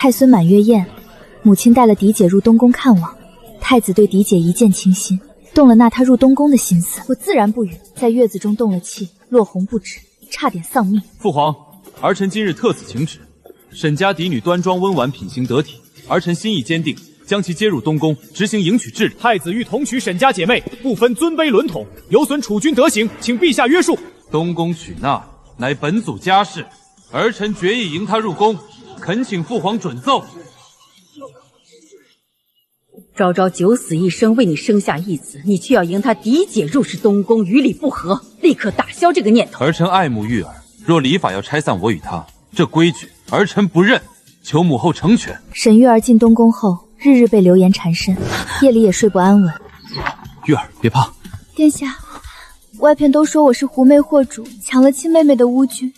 太孙满月宴，母亲带了嫡姐入东宫看望，太子对嫡姐一见倾心，动了纳她入东宫的心思，我自然不允，在月子中动了气，落红不止，差点丧命。父皇，儿臣今日特此请旨，沈家嫡女端庄温婉，品行得体，儿臣心意坚定，将其接入东宫，执行迎娶制礼。太子欲同娶沈家姐妹，不分尊卑伦统，有损储君德行，请陛下约束。东宫娶纳乃本祖家事，儿臣决意迎她入宫，恳请父皇准奏。昭昭九死一生为你生下一子，你却要迎他嫡姐入室东宫，与礼不合，立刻打消这个念头。儿臣爱慕玉儿，若礼法要拆散我与她，这规矩儿臣不认，求母后成全。沈玉儿进东宫后，日日被流言缠身，夜里也睡不安稳。玉儿，别怕。殿下，外片都说我是狐媚惑主，抢了亲妹妹的乌君，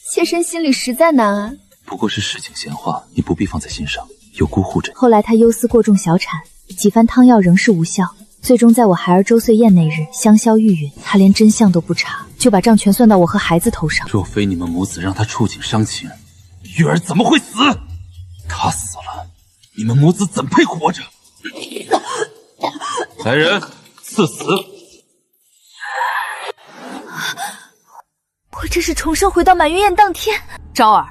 妾身心里实在难安。不过是市井闲话，你不必放在心上，有姑护着。后来他忧思过重小产，几番汤药仍是无效，最终在我孩儿周岁宴那日香消玉殒。他连真相都不查，就把账全算到我和孩子头上。若非你们母子让他触景伤情，玉儿怎么会死？他死了，你们母子怎配活着？来人，赐死！我这是重生回到满月宴当天。昭儿，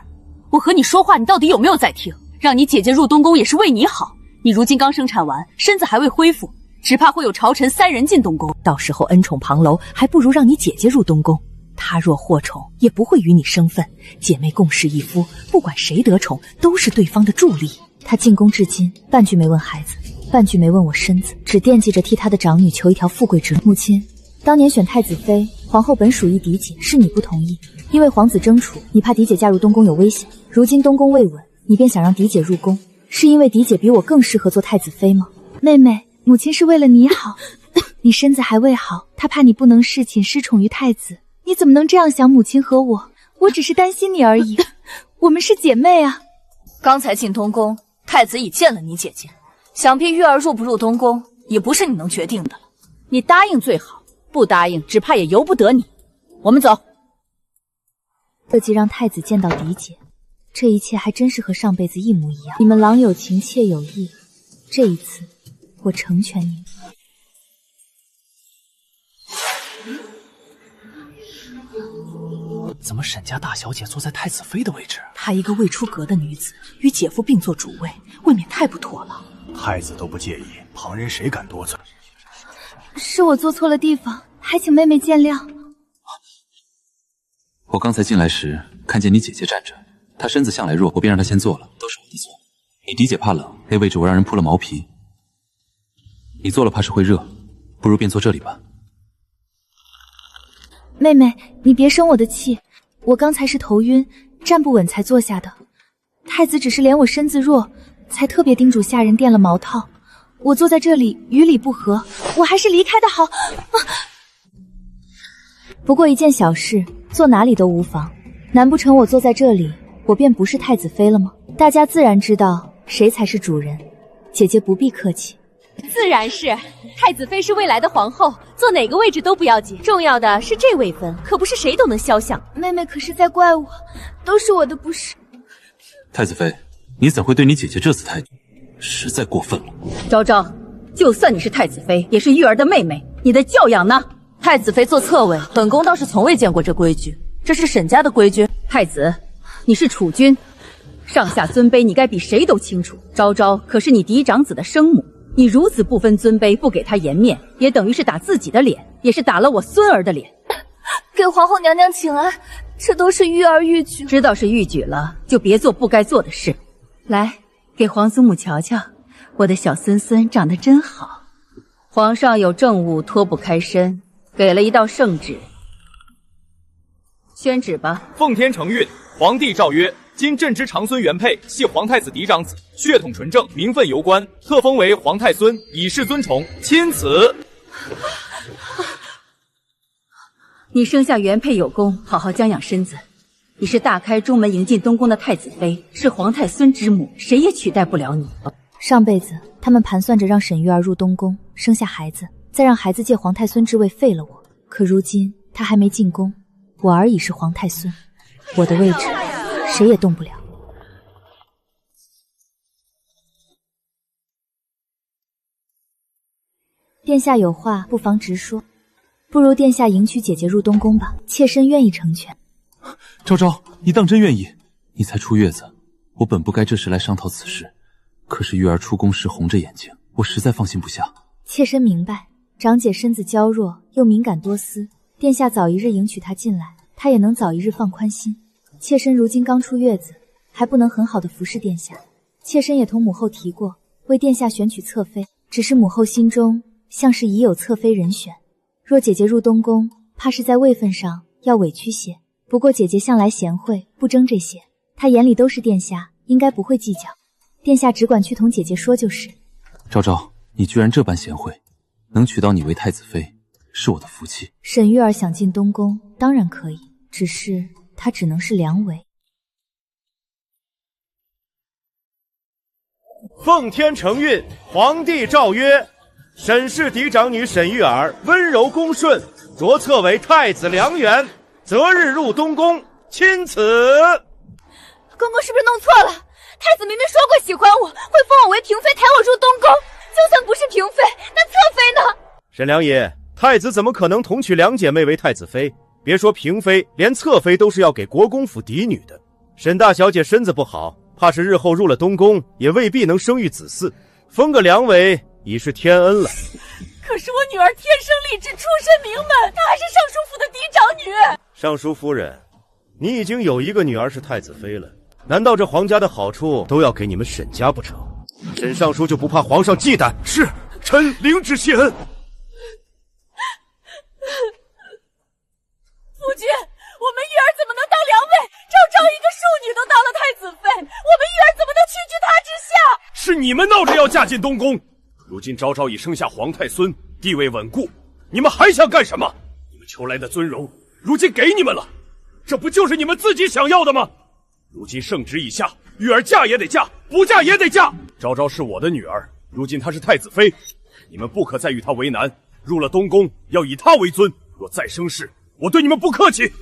我和你说话，你到底有没有在听？让你姐姐入东宫也是为你好。你如今刚生产完，身子还未恢复，只怕会有朝臣3人进东宫，到时候恩宠旁楼，还不如让你姐姐入东宫。她若获宠，也不会与你生分，姐妹共侍一夫，不管谁得宠，都是对方的助力。她进宫至今，半句没问孩子，半句没问我身子，只惦记着替她的长女求一条富贵之路。母亲，当年选太子妃，皇后本属意嫡姐，是你不同意，因为皇子争储，你怕嫡姐嫁入东宫有危险。如今东宫未稳，你便想让嫡姐入宫，是因为嫡姐比我更适合做太子妃吗？妹妹，母亲是为了你好，你身子还未好，她怕你不能侍寝失宠于太子，你怎么能这样想母亲和我？我只是担心你而已，我们是姐妹啊。刚才进东宫，太子已见了你姐姐，想必玉儿入不入东宫，也不是你能决定的了。你答应最好，不答应只怕也由不得你。我们走。特急让太子见到嫡姐，这一切还真是和上辈子一模一样。你们郎有情，妾有意，这一次我成全你们。怎么沈家大小姐坐在太子妃的位置？她一个未出阁的女子，与姐夫并坐主位，未免太不妥了。太子都不介意，旁人谁敢多嘴？是我做错了地方，还请妹妹见谅。我刚才进来时看见你姐姐站着，她身子向来弱，我便让她先坐了，都是我的错。你嫡姐怕冷，那位置我让人铺了毛皮，你坐了怕是会热，不如便坐这里吧。妹妹，你别生我的气，我刚才是头晕，站不稳才坐下的。太子只是怜我身子弱，才特别叮嘱下人垫了毛套。我坐在这里与理不合，我还是离开的好。不过一件小事，坐哪里都无妨。难不成我坐在这里，我便不是太子妃了吗？大家自然知道谁才是主人，姐姐不必客气。自然是，太子妃是未来的皇后，坐哪个位置都不要紧，重要的是这位分，可不是谁都能肖像。妹妹可是在怪我，都是我的不是。太子妃，你怎会对你姐姐这次态度？实在过分了。昭昭，就算你是太子妃，也是玉儿的妹妹，你的教养呢？太子妃坐侧位，本宫倒是从未见过这规矩，这是沈家的规矩。太子，你是储君，上下尊卑你该比谁都清楚。昭昭可是你嫡长子的生母，你如此不分尊卑，不给她颜面，也等于是打自己的脸，也是打了我孙儿的脸。给皇后娘娘请安，这都是玉儿御举。知道是御举了，就别做不该做的事。来，给皇祖母瞧瞧，我的小孙孙长得真好。皇上有政务脱不开身，给了一道圣旨，宣旨吧。奉天承运，皇帝诏曰：今朕之长孙原配系皇太子嫡长子，血统纯正，名分尤官，特封为皇太孙，以示尊崇。钦此。你生下原配有功，好好将养身子。你是大开中门迎进东宫的太子妃，是皇太孙之母，谁也取代不了你。上辈子他们盘算着让沈玉儿入东宫，生下孩子，再让孩子借皇太孙之位废了我。可如今他还没进宫，我儿已是皇太孙，我的位置谁也动不了。殿下有话不妨直说，不如殿下迎娶姐姐入东宫吧，妾身愿意成全。昭昭，你当真愿意？你才出月子，我本不该这时来商讨此事，可是玉儿出宫时红着眼睛，我实在放心不下。妾身明白，长姐身子娇弱又敏感多思，殿下早一日迎娶她进来，她也能早一日放宽心。妾身如今刚出月子，还不能很好的服侍殿下。妾身也同母后提过，为殿下选取侧妃，只是母后心中像是已有侧妃人选。若姐姐入东宫，怕是在位分上要委屈些。不过姐姐向来贤惠，不争这些，她眼里都是殿下，应该不会计较。殿下只管去同姐姐说就是。昭昭，你居然这般贤惠，能娶到你为太子妃，是我的福气。沈玉儿想进东宫，当然可以，只是她只能是良为。奉天承运，皇帝诏曰：沈氏嫡长女沈玉儿温柔恭顺，着册为太子良缘，择日入东宫，钦此。公公是不是弄错了？太子明明说过喜欢我，会封我为嫔妃，抬我入东宫。就算不是嫔妃，那侧妃呢？沈良爷，太子怎么可能同娶两姐妹为太子妃？别说嫔妃，连侧妃都是要给国公府嫡女的。沈大小姐身子不好，怕是日后入了东宫，也未必能生育子嗣。封个良为已是天恩了。可是我女儿天生丽质，出身名门，她还是尚书府的嫡长女。尚书夫人，你已经有一个女儿是太子妃了，难道这皇家的好处都要给你们沈家不成？沈尚书就不怕皇上忌惮？是，臣领旨谢恩。夫君，我们玉儿怎么能当良位？昭昭一个庶女都当了太子妃，我们玉儿怎么能屈居她之下？是你们闹着要嫁进东宫，如今昭昭已生下皇太孙，地位稳固，你们还想干什么？你们求来的尊荣，如今给你们了，这不就是你们自己想要的吗？如今圣旨已下，玉儿嫁也得嫁，不嫁也得嫁。昭昭是我的女儿，如今她是太子妃，你们不可再与她为难，入了东宫要以她为尊，若再生事，我对你们不客气。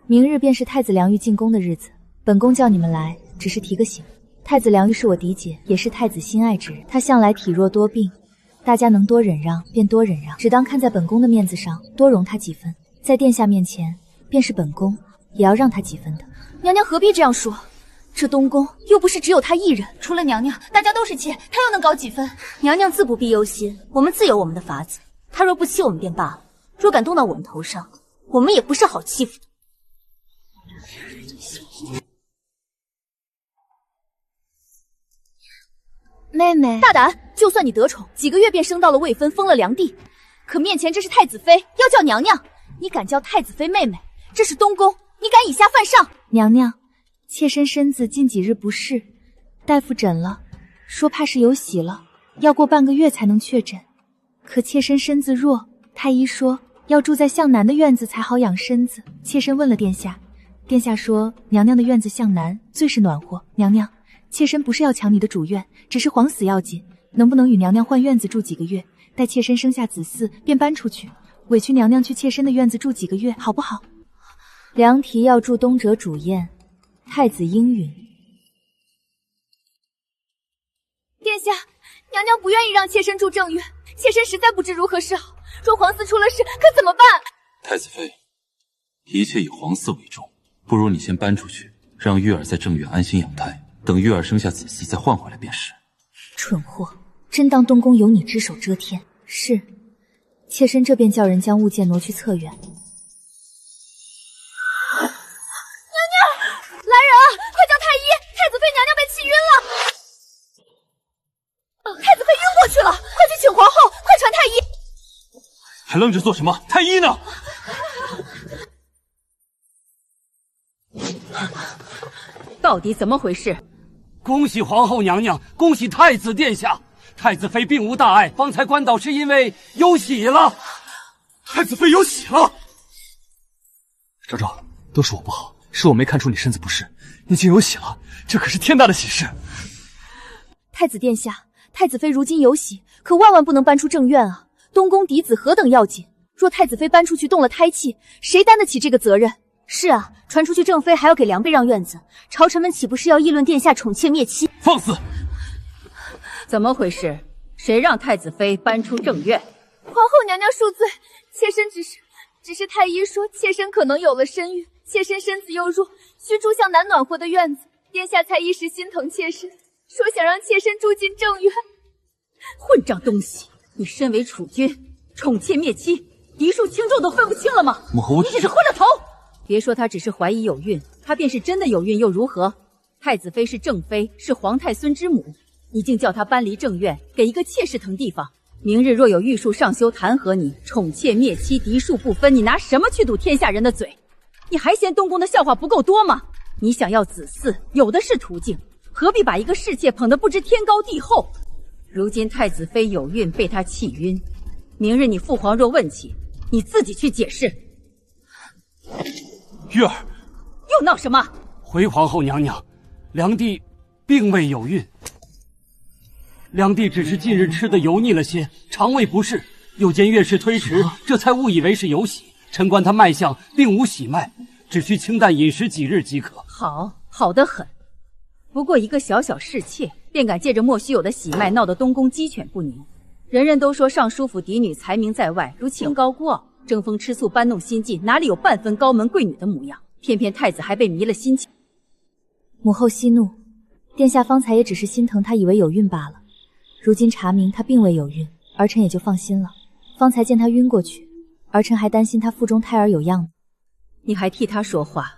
明日便是太子良玉进宫的日子，本宫叫你们来，只是提个醒。太子良玉是我嫡姐，也是太子心爱之人，她向来体弱多病，大家能多忍让便多忍让，只当看在本宫的面子上，多容她几分。在殿下面前，便是本宫也要让她几分的。娘娘何必这样说？这东宫又不是只有她一人，除了娘娘，大家都是妾，她又能高几分？娘娘自不必忧心，我们自有我们的法子。她若不欺我们便罢了，若敢动到我们头上，我们也不是好欺负的。妹妹，大胆！就算你得宠，几个月便升到了位分，封了良地，可面前这是太子妃，要叫娘娘，你敢叫太子妃妹妹？这是东宫，你敢以下犯上？娘娘，妾身子近几日不适，大夫诊了，说怕是有喜了，要过半个月才能确诊。可妾身子弱，太医说要住在向南的院子才好养身子。妾身问了殿下，殿下说娘娘的院子向南最是暖和。娘娘，妾身不是要抢你的主院，只是皇死要紧，能不能与娘娘换院子住几个月？待妾身生下子嗣便搬出去，委屈娘娘去妾身的院子住几个月，好不好？良娣要住东者主宴，太子应允。殿下，娘娘不愿意让妾身住正院，妾身实在不知如何是好。若皇嗣出了事，可怎么办？太子妃，一切以皇嗣为重，不如你先搬出去，让玉儿在正院安心养胎，等玉儿生下子嗣再换回来便是。蠢货，真当东宫有你只手遮天？是，妾身这便叫人将物件挪去侧院。来人啊！快叫太医！太子妃娘娘被气晕了，太子妃晕过去了，快去请皇后，快传太医！还愣着做什么？太医呢？到底怎么回事？恭喜皇后娘娘，恭喜太子殿下！太子妃并无大碍，方才关岛是因为有喜了。太子妃有喜了！昭昭，都是我不好，是我没看出你身子不适，你竟有喜了，这可是天大的喜事。太子殿下，太子妃如今有喜，可万万不能搬出正院啊！东宫嫡子何等要紧，若太子妃搬出去动了胎气，谁担得起这个责任？是啊，传出去正妃还要给良妃让院子，朝臣们岂不是要议论殿下宠妾灭妻？放肆！怎么回事？谁让太子妃搬出正院？皇后娘娘恕罪，妾身只是太医说妾身可能有了身孕，妾身身子又弱，需住向难暖和的院子。殿下才一时心疼妾身，说想让妾身住进正院。混账东西！你身为储君，宠妾灭妻，嫡庶轻重都分不清了吗？母后，你只是昏了头！别说她只是怀疑有孕，她便是真的有孕又如何？太子妃是正妃，是皇太孙之母，你竟叫她搬离正院，给一个妾室腾地方。明日若有御书上修弹劾你宠妾灭妻，嫡庶不分，你拿什么去堵天下人的嘴？你还嫌东宫的笑话不够多吗？你想要子嗣，有的是途径，何必把一个侍妾捧得不知天高地厚？如今太子妃有孕，被他气晕，明日你父皇若问起，你自己去解释。玉儿，又闹什么？回皇后娘娘，梁帝并未有孕，梁帝只是近日吃的油腻了些，肠胃不适，又见月事推迟，这才误以为是有喜。臣观他脉象并无喜脉，只需清淡饮食几日即可。好得很。不过一个小小侍妾，便敢借着莫须有的喜脉闹得东宫鸡犬不宁。人人都说尚书府嫡女才名在外，如清高孤傲，争风吃醋，搬弄心计，哪里有半分高门贵女的模样？偏偏太子还被迷了心窍。母后息怒，殿下方才也只是心疼她，以为有孕罢了。如今查明她并未有孕，儿臣也就放心了。方才见她晕过去，儿臣还担心她腹中胎儿有恙呢。你还替她说话？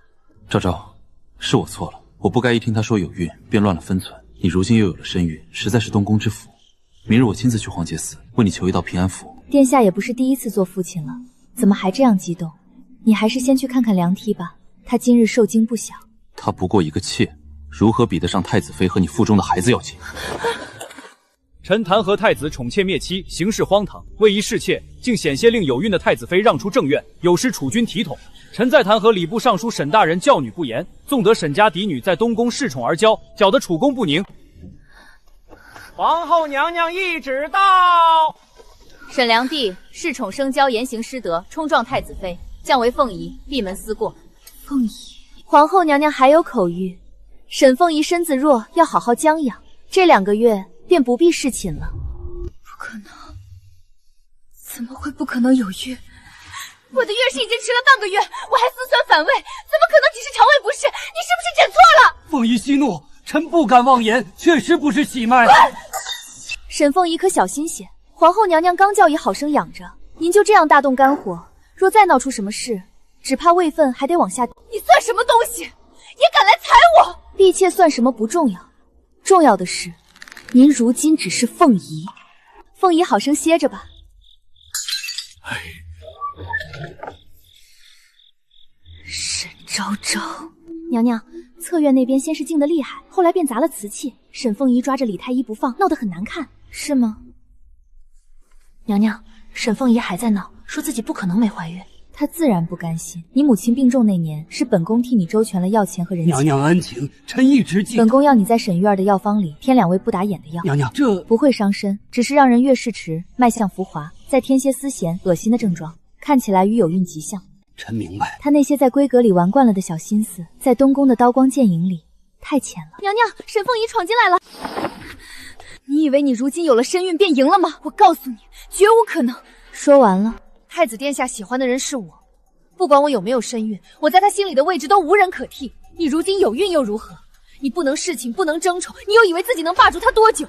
昭昭，是我错了，我不该一听她说有孕便乱了分寸。你如今又有了身孕，实在是东宫之福。明日我亲自去皇阶寺为你求一道平安符。殿下也不是第一次做父亲了，怎么还这样激动？你还是先去看看梁娣吧，她今日受惊不小。她不过一个妾，如何比得上太子妃和你腹中的孩子要紧？臣弹劾太子宠妾灭妻，行事荒唐，为一侍妾，竟险些令有孕的太子妃让出正院，有失储君体统。臣再弹劾礼部尚书沈大人教女不严，纵得沈家嫡女在东宫恃宠而骄，搅得储宫不宁。皇后娘娘懿旨到。沈良娣恃宠生骄，言行失德，冲撞太子妃，降为凤仪，闭门思过。凤仪，皇后娘娘还有口谕，沈凤仪身子弱，要好好将养，这2个月便不必侍寝了。不可能，怎么会不可能有孕？我的月事已经迟了半个月，我还思酸反胃，怎么可能只是肠胃不适？你是不是诊错了？凤仪息怒，臣不敢妄言，确实不是喜脉。沈凤仪可小心些，皇后娘娘刚叫姨好生养着，您就这样大动肝火，若再闹出什么事，只怕位分还得往下。你算什么东西，也敢来踩我？婢妾算什么不重要，重要的是，您如今只是凤仪，凤仪好生歇着吧。沈昭昭，娘娘，侧院那边先是静得厉害，后来便砸了瓷器，沈凤仪抓着李太医不放，闹得很难看，是吗？娘娘，沈凤仪还在闹，说自己不可能没怀孕。她自然不甘心。你母亲病重那年，是本宫替你周全了药钱和人情。娘娘恩情，臣一直记得。本宫要你在沈玉儿的药方里添2味不打眼的药。娘娘，这不会伤身，只是让人月事迟，脉象浮滑，再添些丝弦、恶心的症状，看起来与有孕极像。臣明白。他那些在闺阁里玩惯了的小心思，在东宫的刀光剑影里太浅了。娘娘，沈凤仪闯进来了。你以为你如今有了身孕便赢了吗？我告诉你，绝无可能。说完了，太子殿下喜欢的人是我，不管我有没有身孕，我在他心里的位置都无人可替。你如今有孕又如何？你不能侍寝，不能争宠，你又以为自己能霸住他多久？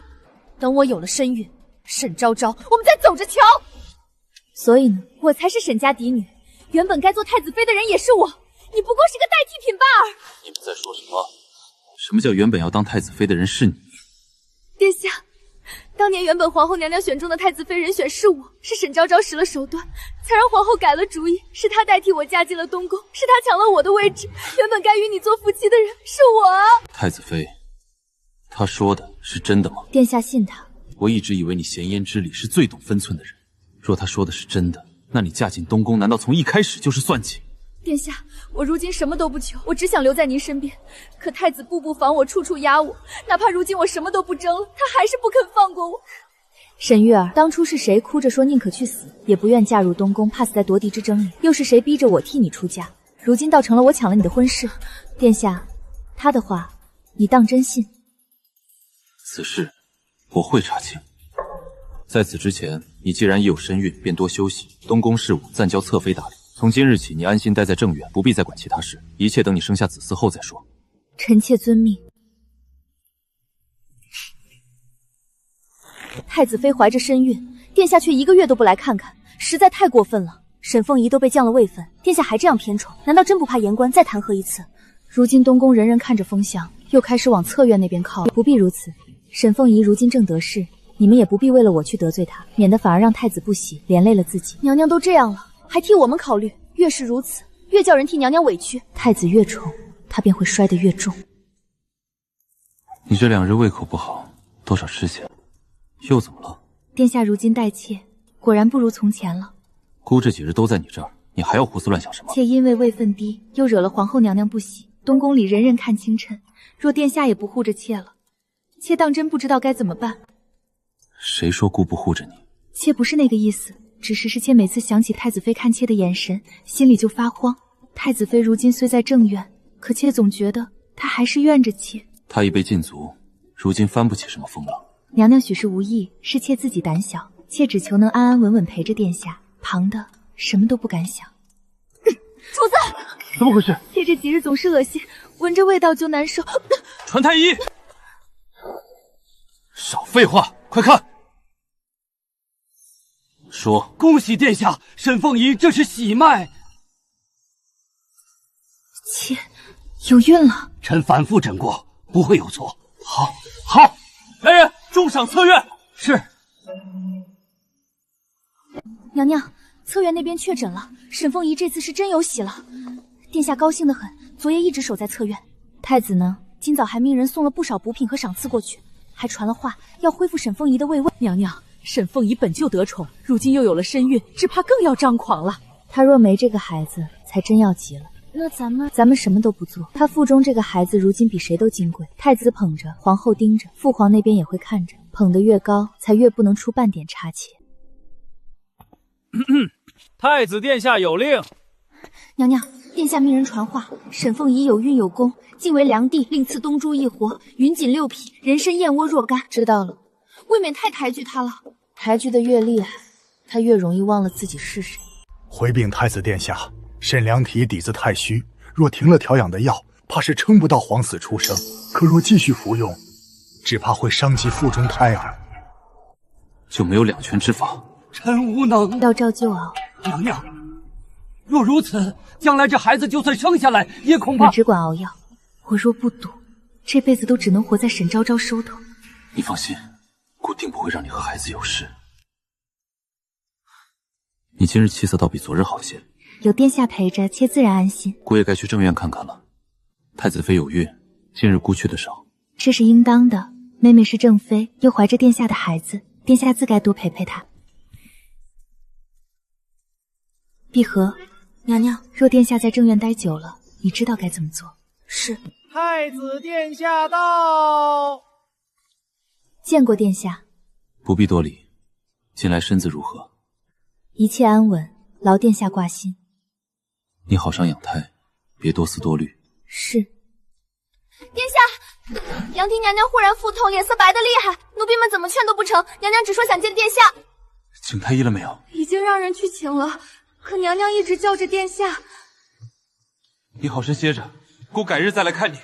等我有了身孕，沈昭昭，我们再走着瞧。所以呢，我才是沈家嫡女，原本该做太子妃的人也是我，你不过是个代替品罢了。你们在说什么？什么叫原本要当太子妃的人是你？殿下，当年原本皇后娘娘选中的太子妃人选是我，是沈昭昭使了手段，才让皇后改了主意，是她代替我嫁进了东宫，是她抢了我的位置，原本该与你做夫妻的人是我啊！太子妃，她说的是真的吗？殿下信她。我一直以为你闲言之里是最懂分寸的人，若她说的是真的，那你嫁进东宫难道从一开始就是算计？殿下，我如今什么都不求，我只想留在您身边。可太子步步防我，处处压我，哪怕如今我什么都不争了，他还是不肯放过我。沈玉儿，当初是谁哭着说宁可去死，也不愿嫁入东宫，怕死在夺嫡之争里？又是谁逼着我替你出嫁？如今倒成了我抢了你的婚事。殿下，他的话你当真信？此事我会查清。在此之前，你既然已有身孕，便多休息。东宫事务暂交侧妃打理。从今日起，你安心待在正院，不必再管其他事，一切等你生下子嗣后再说。臣妾遵命。太子妃怀着身孕，殿下却1个月都不来看看，实在太过分了。沈凤仪都被降了位分，殿下还这样偏宠，难道真不怕言官再弹劾一次？如今东宫人人看着风向，又开始往侧院那边靠了。不必如此，沈凤仪如今正得势，你们也不必为了我去得罪她，免得反而让太子不喜，连累了自己。娘娘都这样了，还替我们考虑，越是如此，越叫人替娘娘委屈。太子越宠，他便会摔得越重。你这2日胃口不好，多少吃些。又怎么了？殿下如今待妾，果然不如从前了。姑这几日都在你这儿，你还要胡思乱想什么？妾因为位分低，又惹了皇后娘娘不喜，东宫里人人看清臣。若殿下也不护着妾了，妾当真不知道该怎么办。谁说姑不护着你？妾不是那个意思，只是妾每次想起太子妃看妾的眼神，心里就发慌。太子妃如今虽在正院，可妾总觉得她还是怨着妾。她已被禁足，如今翻不起什么风浪。娘娘许是无意，是妾自己胆小，妾只求能安安稳稳陪着殿下，旁的什么都不敢想。主子，怎么回事？妾这几日总是恶心，闻着味道就难受。传太医！少废话，快看！说，恭喜殿下，沈凤仪这是喜脉。妾有孕了。臣反复诊过，不会有错。好，好，来人，重赏侧院。是。娘娘，侧院那边确诊了，沈凤仪这次是真有喜了。殿下高兴得很，昨夜一直守在侧院。太子呢？今早还命人送了不少补品和赏赐过去，还传了话要恢复沈凤仪的位位。娘娘，沈凤仪本就得宠，如今又有了身孕，只怕更要张狂了。她若没这个孩子，才真要急了。那咱们什么都不做。她腹中这个孩子如今比谁都金贵，太子捧着，皇后盯着，父皇那边也会看着，捧得越高，才越不能出半点差错。太子殿下有令。娘娘，殿下命人传话，沈凤仪有孕有功，晋为良娣，另赐东珠一活，云锦6匹，人参燕窝若干。知道了，未免太抬举她了。抬举的越厉害，她越容易忘了自己是谁。回禀太子殿下，沈良娣底子太虚，若停了调养的药，怕是撑不到皇嗣出生；可若继续服用，只怕会伤及腹中胎儿。就没有2全之法？臣无能。要照旧熬。娘娘，若如此，将来这孩子就算生下来，也恐怕……你只管熬药，我若不赌，这辈子都只能活在沈昭昭收头。你放心，姑定不会让你和孩子有事。你今日气色倒比昨日好些，有殿下陪着，妾自然安心。姑也该去正院看看了。太子妃有孕，今日姑去的少，这是应当的。妹妹是正妃，又怀着殿下的孩子，殿下自该多陪陪她。碧荷，娘娘，若殿下在正院待久了，你知道该怎么做。是。太子殿下到。见过殿下。不必多礼。近来身子如何？一切安稳，劳殿下挂心。你好生养胎，别多思多虑。是。殿下，良娣娘娘忽然腹痛，脸色白得厉害，奴婢们怎么劝都不成，娘娘只说想见殿下。请太医了没有？已经让人去请了，可娘娘一直叫着殿下。你好生歇着，姑改日再来看你。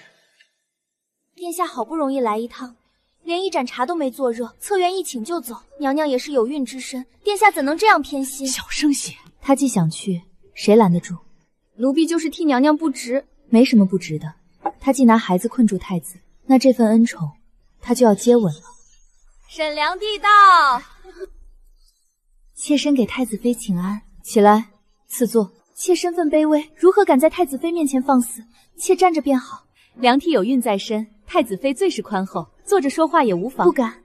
殿下好不容易来一趟，连一盏茶都没做热，侧院一请就走。娘娘也是有孕之身，殿下怎能这样偏心？小声些。她既想去，谁拦得住？奴婢就是替娘娘不值。没什么不值的，她既拿孩子困住太子，那这份恩宠，她就要接吻了。沈良娣到。妾身给太子妃请安。起来，赐座。妾身份卑微，如何敢在太子妃面前放肆？妾站着便好。良娣有孕在身，太子妃最是宽厚，坐着说话也无妨。不敢，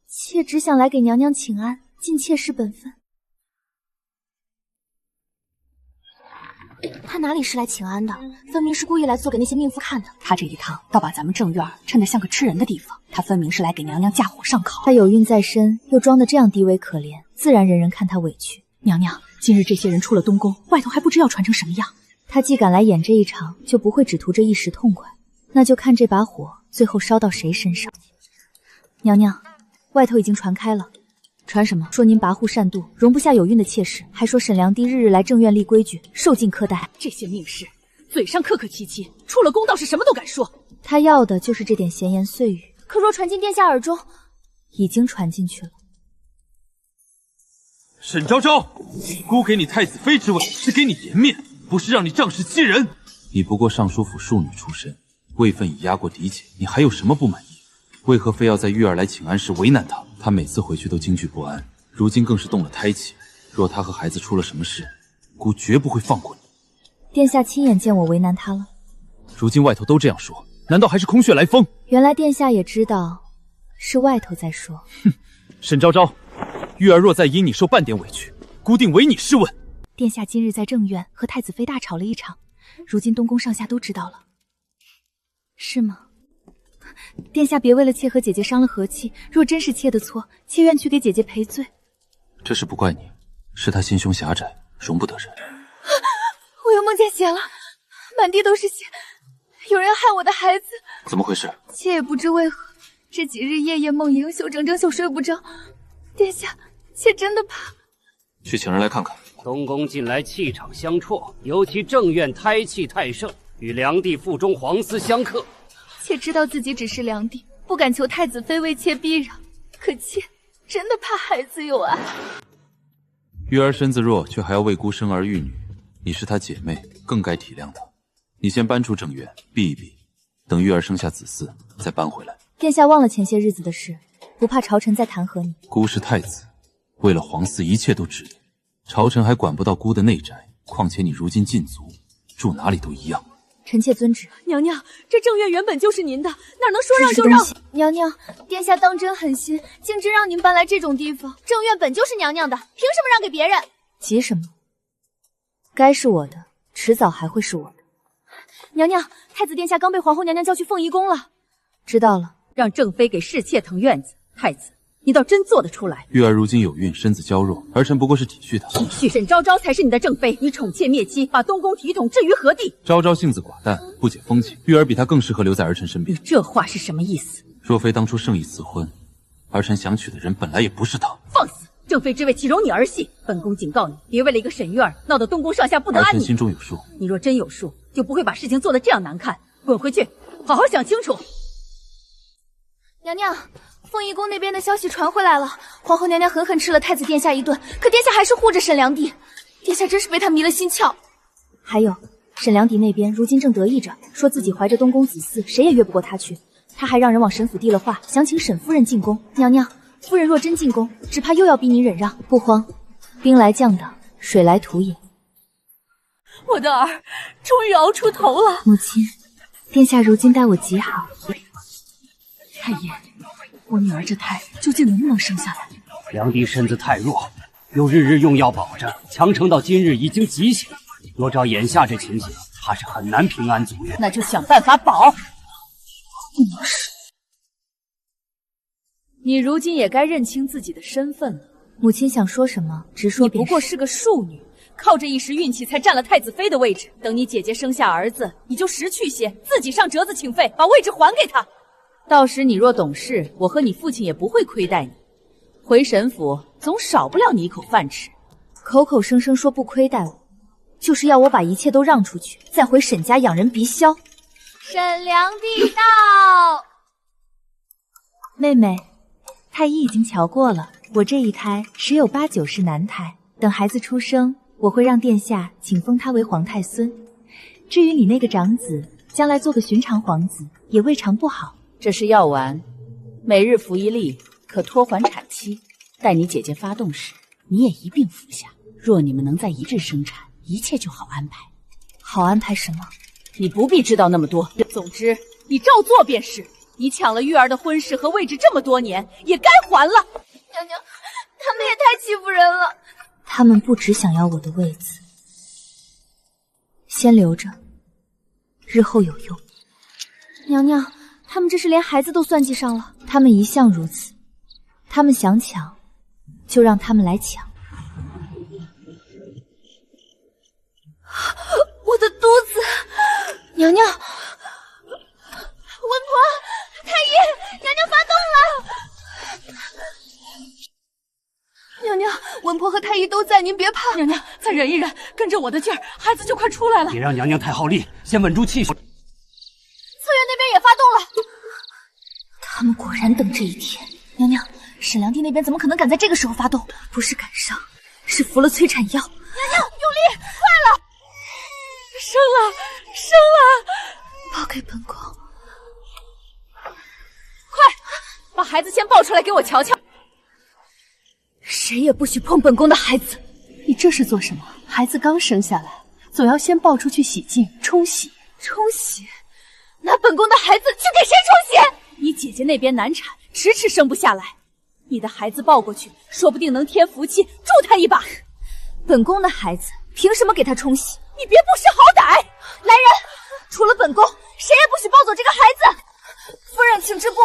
妾只想来给娘娘请安，尽妾室本分。他哪里是来请安的，分明是故意来做给那些命妇看的。他这一趟倒把咱们正院衬得像个吃人的地方，他分明是来给娘娘架火上烤。他有孕在身，又装得这样低微可怜，自然人人看他委屈。娘娘，今日这些人出了东宫，外头还不知要传成什么样。他既敢来演这一场，就不会只图这一时痛快，那就看这把火最后烧到谁身上。娘娘，外头已经传开了。传什么？说您跋扈善妒，容不下有孕的妾室，还说沈良娣日日来正院立规矩，受尽苛待。这些命士嘴上客客气气，出了宫倒是什么都敢说。他要的就是这点闲言碎语。可若传进殿下耳中，已经传进去了。沈昭昭，姑给你太子妃之位，是给你颜面，不是让你仗势欺人。你不过尚书府庶女出身，位分已压过嫡姐，你还有什么不满意？为何非要在玉儿来请安时为难她？她每次回去都惊惧不安，如今更是动了胎气。若她和孩子出了什么事，姑绝不会放过你。殿下亲眼见我为难她了。如今外头都这样说，难道还是空穴来风？原来殿下也知道，是外头在说。哼，沈昭昭，玉儿若再因你受半点委屈，姑定唯你是问。殿下今日在正院和太子妃大吵了一场，如今东宫上下都知道了，是吗？殿下别为了妾和姐姐伤了和气，若真是妾的错，妾愿去给姐姐赔罪。这事不怪你，是他心胸狭窄，容不得人。我又梦见血了，满地都是血，有人要害我的孩子。怎么回事？妾也不知为何，这几日夜夜梦萦，休整整宿睡不着。殿下，妾真的怕。去请人来看看。东宫近来气场相绰，尤其正院胎气太盛，与良娣腹中黄丝相克。妾知道自己只是良娣，不敢求太子妃为妾避让，可妾真的怕孩子有碍。玉儿身子弱，却还要为姑生儿育女，你是她姐妹，更该体谅她。你先搬出正院，避一避，等玉儿生下子嗣，再搬回来。殿下忘了前些日子的事，不怕朝臣再弹劾你。姑是太子，为了皇嗣，一切都值得。朝臣还管不到姑的内宅，况且你如今禁足，住哪里都一样。臣妾遵旨。娘娘，这正院原本就是您的，哪能说让就让？娘娘，殿下当真狠心，径直让您搬来这种地方。正院本就是娘娘的，凭什么让给别人？急什么？该是我的，迟早还会是我的。娘娘，太子殿下刚被皇后娘娘叫去凤仪宫了。知道了。让正妃给侍妾腾院子，太子，你倒真做得出来。玉儿如今有孕，身子娇弱，儿臣不过是体恤她。体恤？沈昭昭才是你的正妃，你宠妾灭妻，把东宫体统置于何地？昭昭性子寡淡，不解风情，玉儿比她更适合留在儿臣身边。你这话是什么意思？若非当初圣意赐婚，儿臣想娶的人本来也不是她。放肆！正妃之位岂容你儿戏？本宫警告你，别为了一个沈玉儿闹得东宫上下不得安宁。儿臣心中有数。你若真有数，就不会把事情做得这样难看。滚回去，好好想清楚。娘娘，凤仪宫那边的消息传回来了，皇后娘娘狠狠吃了太子殿下一顿，可殿下还是护着沈良娣，殿下真是被她迷了心窍。还有，沈良娣那边如今正得意着，说自己怀着东宫子嗣，谁也越不过她去。她还让人往沈府递了话，想请沈夫人进宫。娘娘，夫人若真进宫，只怕又要逼你忍让。不慌，兵来将挡，水来土掩。我的儿终于熬出头了。母亲，殿下如今待我极好。太爷，我女儿这胎究竟能不能生下来？良娣身子太弱，又日日用药保着，强撑到今日已经急醒。若照眼下这情形，怕是很难平安足月。那就想办法保。不是，你如今也该认清自己的身份了。母亲想说什么，直说便是。你不过是个庶女，靠着一时运气才占了太子妃的位置。等你姐姐生下儿子，你就识趣些，自己上折子请费，把位置还给她。到时你若懂事，我和你父亲也不会亏待你。回沈府总少不了你一口饭吃。口口声声说不亏待我，就是要我把一切都让出去，再回沈家养人鼻枭。沈良娣到。妹妹，太医已经瞧过了，我这一胎十有八九是男胎。等孩子出生，我会让殿下请封他为皇太孙。至于你那个长子，将来做个寻常皇子，也未尝不好。这是药丸，每日服一粒，可拖缓产期。待你姐姐发动时，你也一并服下。若你们能在一日生产，一切就好安排。好安排什么？你不必知道那么多。总之，你照做便是。你抢了玉儿的婚事和位置这么多年，也该还了。娘娘，他们也太欺负人了。他们不只想要我的位子，先留着，日后有用。娘娘，他们这是连孩子都算计上了。他们一向如此，他们想抢，就让他们来抢。我的肚子，娘娘，稳婆，太医，娘娘发动了。太医都在，您别怕。娘娘，再忍一忍，跟着我的劲儿，孩子就快出来了。别让娘娘太耗力，先稳住气势。策源那边也发动了，他们果然等这一天。娘娘，沈良娣那边怎么可能敢在这个时候发动？不是赶上，是服了催产药。娘娘，用力，快了！生了，生了！抱给本宫。快，把孩子先抱出来给我瞧瞧。谁也不许碰本宫的孩子！你这是做什么？孩子刚生下来，总要先抱出去洗净、冲洗。冲洗？拿本宫的孩子去给谁冲洗？你姐姐那边难产，迟迟生不下来，你的孩子抱过去，说不定能添福气，助她一把。本宫的孩子凭什么给她冲洗？你别不识好歹！来人，除了本宫，谁也不许抱走这个孩子！夫人，请止步！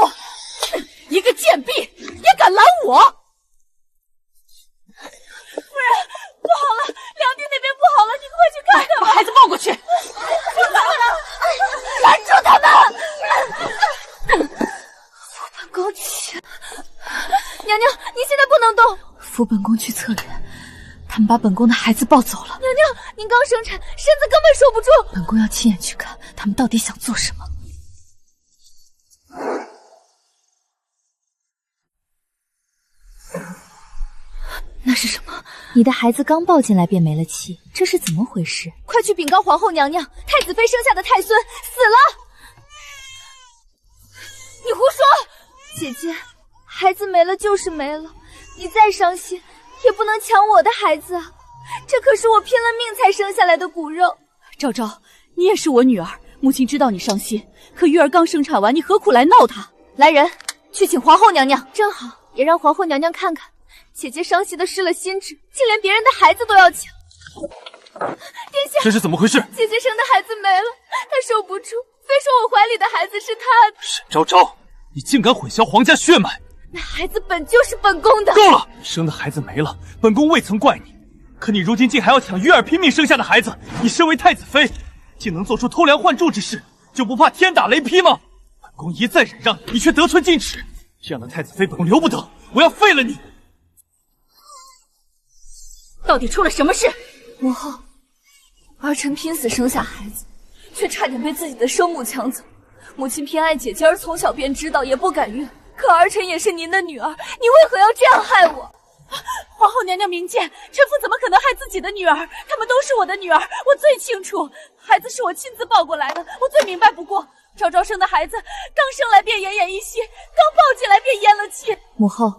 一个贱婢也敢拦我！夫人，不好了，良娣那边不好了，你快去看看！把孩子抱过去！拦住他们！扶本宫去！娘娘，您现在不能动。扶本宫去策源，他们把本宫的孩子抱走了。娘娘，您刚生产，身子根本受不住。本宫要亲眼去看，他们到底想做什么。那是什么？你的孩子刚抱进来便没了气，这是怎么回事？快去禀告皇后娘娘，太子妃生下的太孙死了！你胡说！姐姐，孩子没了就是没了，你再伤心也不能抢我的孩子啊！这可是我拼了命才生下来的骨肉。昭昭，你也是我女儿，母亲知道你伤心，可玉儿刚生产完，你何苦来闹她？来人，去请皇后娘娘。正好，也让皇后娘娘看看。姐姐伤心的失了心智，竟连别人的孩子都要抢。殿下，这是怎么回事？姐姐生的孩子没了，她受不住，非说我怀里的孩子是她的。沈昭昭，你竟敢混淆皇家血脉！那孩子本就是本宫的。够了！生的孩子没了，本宫未曾怪你，可你如今竟还要抢玉儿拼命生下的孩子，你身为太子妃，竟能做出偷梁换柱之事，就不怕天打雷劈吗？本宫一再忍让，你却得寸进尺，这样的太子妃本宫留不得，我要废了你！到底出了什么事？母后，儿臣拼死生下孩子，却差点被自己的生母抢走。母亲偏爱姐姐，而从小便知道，也不敢怨。可儿臣也是您的女儿，你为何要这样害我？皇后娘娘明鉴，臣妇怎么可能害自己的女儿？她们都是我的女儿，我最清楚。孩子是我亲自抱过来的，我最明白不过。昭昭生的孩子刚生来便奄奄一息，刚抱进来便咽了气。母后，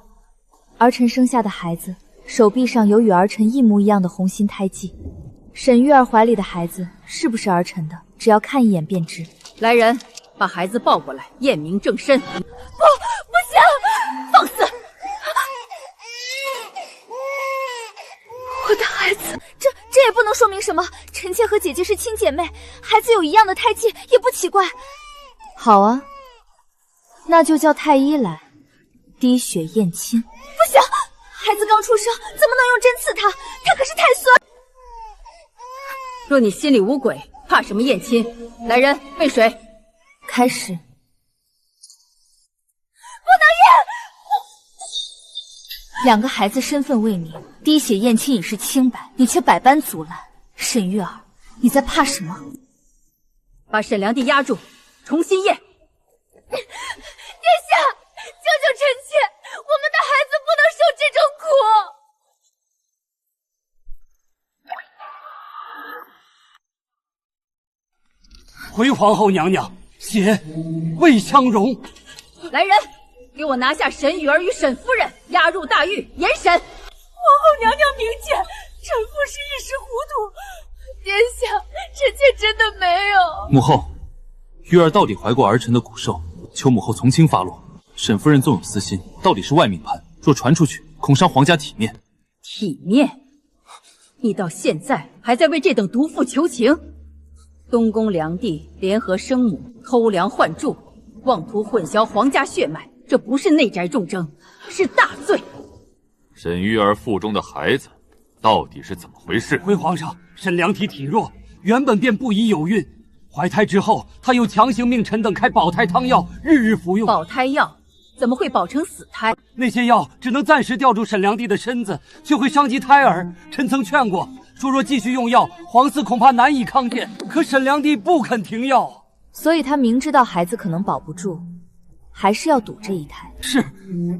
儿臣生下的孩子手臂上有与儿臣一模一样的红心胎记，沈玉儿怀里的孩子是不是儿臣的，只要看一眼便知。来人，把孩子抱过来，验明正身。不行，放肆！我的孩子，这也不能说明什么。臣妾和姐姐是亲姐妹，孩子有一样的胎记也不奇怪。好啊，那就叫太医来滴血验亲。不行，孩子刚出生，怎么能用针刺他？他可是太孙。若你心里无鬼，怕什么验亲？来人，备水。开始。不能验！两个孩子身份未明，滴血验亲已是清白，你却百般阻拦。沈玉儿，你在怕什么？把沈良娣压住，重新验。殿下，救救臣妾，我们的孩子不能受这种苦。回皇后娘娘，血未相容。来人，给我拿下沈雨儿与沈夫人，押入大狱严审。皇后娘娘明鉴，臣妇是一时糊涂。殿下，臣妾真的没有。母后，玉儿到底怀过儿臣的骨寿，求母后从轻发落。沈夫人纵有私心，到底是外命盘，若传出去，恐伤皇家体面。体面？你到现在还在为这等毒妇求情？东宫两帝联合生母，偷梁换柱，妄图混淆皇家血脉，这不是内宅重征，是大罪。沈玉儿腹中的孩子到底是怎么回事？回皇上，沈良娣体弱，原本便不宜有孕，怀胎之后，他又强行命臣等开保胎汤药，日日服用。保胎药怎么会保成死胎？那些药只能暂时吊住沈良娣的身子，却会伤及胎儿。臣曾劝过，说若继续用药，皇嗣恐怕难以康健。可沈良娣不肯停药，所以他明知道孩子可能保不住，还是要赌这一胎。是，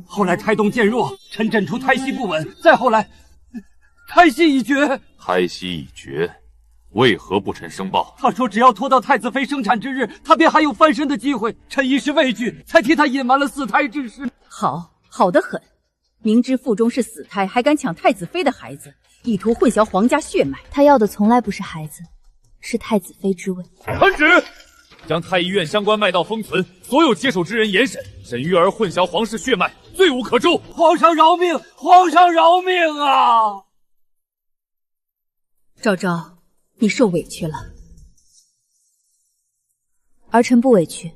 后来胎动渐弱，臣诊出胎息不稳，再后来，胎息已绝。胎息已绝，为何不臣申报？他说只要拖到太子妃生产之日，他便还有翻身的机会。臣一时畏惧，才替他隐瞒了死胎之事。好得很，明知腹中是死胎，还敢抢太子妃的孩子，意图混淆皇家血脉。他要的从来不是孩子，是太子妃之位。传旨，将太医院相关脉道封存，所有接手之人严审。沈玉儿混淆皇室血脉，罪无可诛。皇上饶命！皇上饶命啊！昭昭，你受委屈了。儿臣不委屈，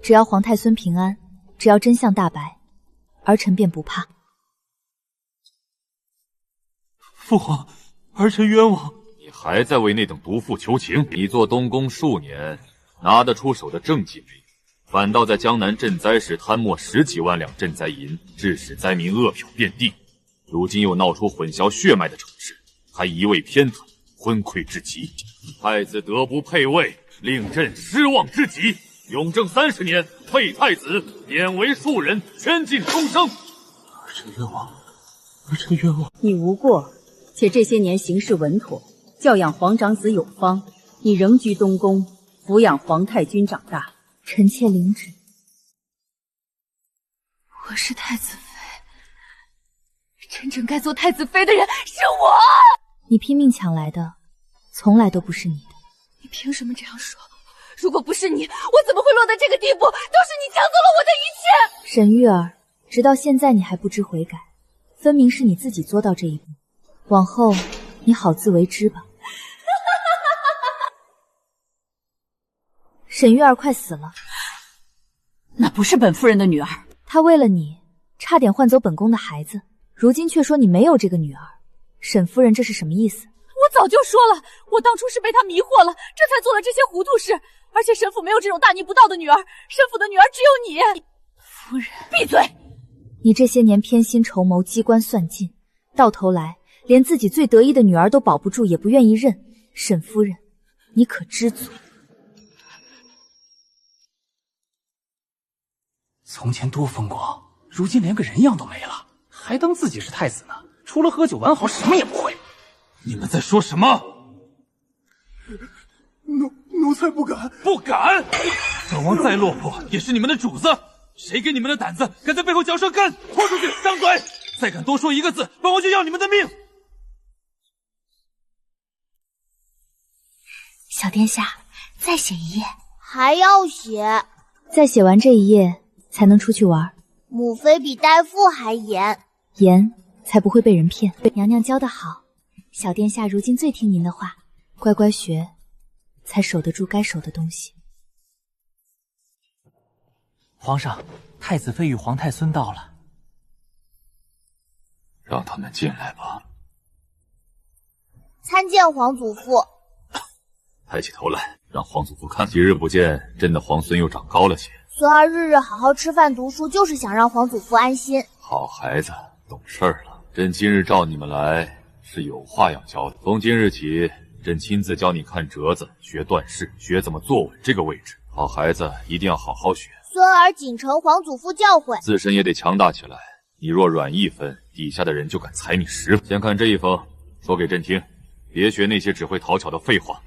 只要皇太孙平安，只要真相大白，儿臣便不怕。父皇，儿臣冤枉。你还在为那等毒妇求情？你做东宫数年，拿得出手的政绩没有，反倒在江南赈灾时贪没10几万两赈灾银，致使灾民饿殍遍地。如今又闹出混淆血脉的丑事，还一味偏袒，昏聩至极。太子德不配位，令朕失望之极。永正30年，废太子，贬为庶人，圈禁终生。儿臣冤枉，儿臣冤枉。你无过，且这些年行事稳妥，教养皇长子有方，你仍居东宫，抚养皇太君长大。臣妾领旨。我是太子妃，真正该做太子妃的人是我。你拼命抢来的，从来都不是你的。你凭什么这样说？如果不是你，我怎么会落到这个地步？都是你抢走了我的一切。沈玉儿，直到现在你还不知悔改，分明是你自己作到这一步。往后你好自为之吧。沈玉儿快死了，那不是本夫人的女儿。她为了你，差点换走本宫的孩子，如今却说你没有这个女儿。沈夫人，这是什么意思？我早就说了，我当初是被他迷惑了，这才做了这些糊涂事。而且沈府没有这种大逆不道的女儿，沈府的女儿只有你。夫人，闭嘴！你这些年偏心筹谋，机关算尽，到头来连自己最得意的女儿都保不住，也不愿意认。沈夫人，你可知足？从前多风光，如今连个人样都没了，还当自己是太子呢？除了喝酒玩豪，什么也不会。你们在说什么？奴才不敢，不敢！本王再落魄，也是你们的主子。谁给你们的胆子，敢在背后嚼舌根？拖出去！张嘴！再敢多说一个字，本王就要你们的命！小殿下，再写一页。还要写？再写完这一页，才能出去玩。母妃比代父还严，严才不会被人骗。娘娘教得好，小殿下如今最听您的话，乖乖学，才守得住该守的东西。皇上，太子妃与皇太孙到了。让他们进来吧。参见皇祖父。抬起头来，让皇祖父看。几日不见，朕的皇孙又长高了些。孙儿日日好好吃饭读书，就是想让皇祖父安心。好孩子，懂事了。朕今日召你们来，是有话要教的。从今日起，朕亲自教你看折子，学断式，学怎么坐稳这个位置。好孩子一定要好好学。孙儿谨承皇祖父教诲。自身也得强大起来。你若软一分，底下的人就敢踩你10分。先看这一封，说给朕听，别学那些只会讨巧的废话。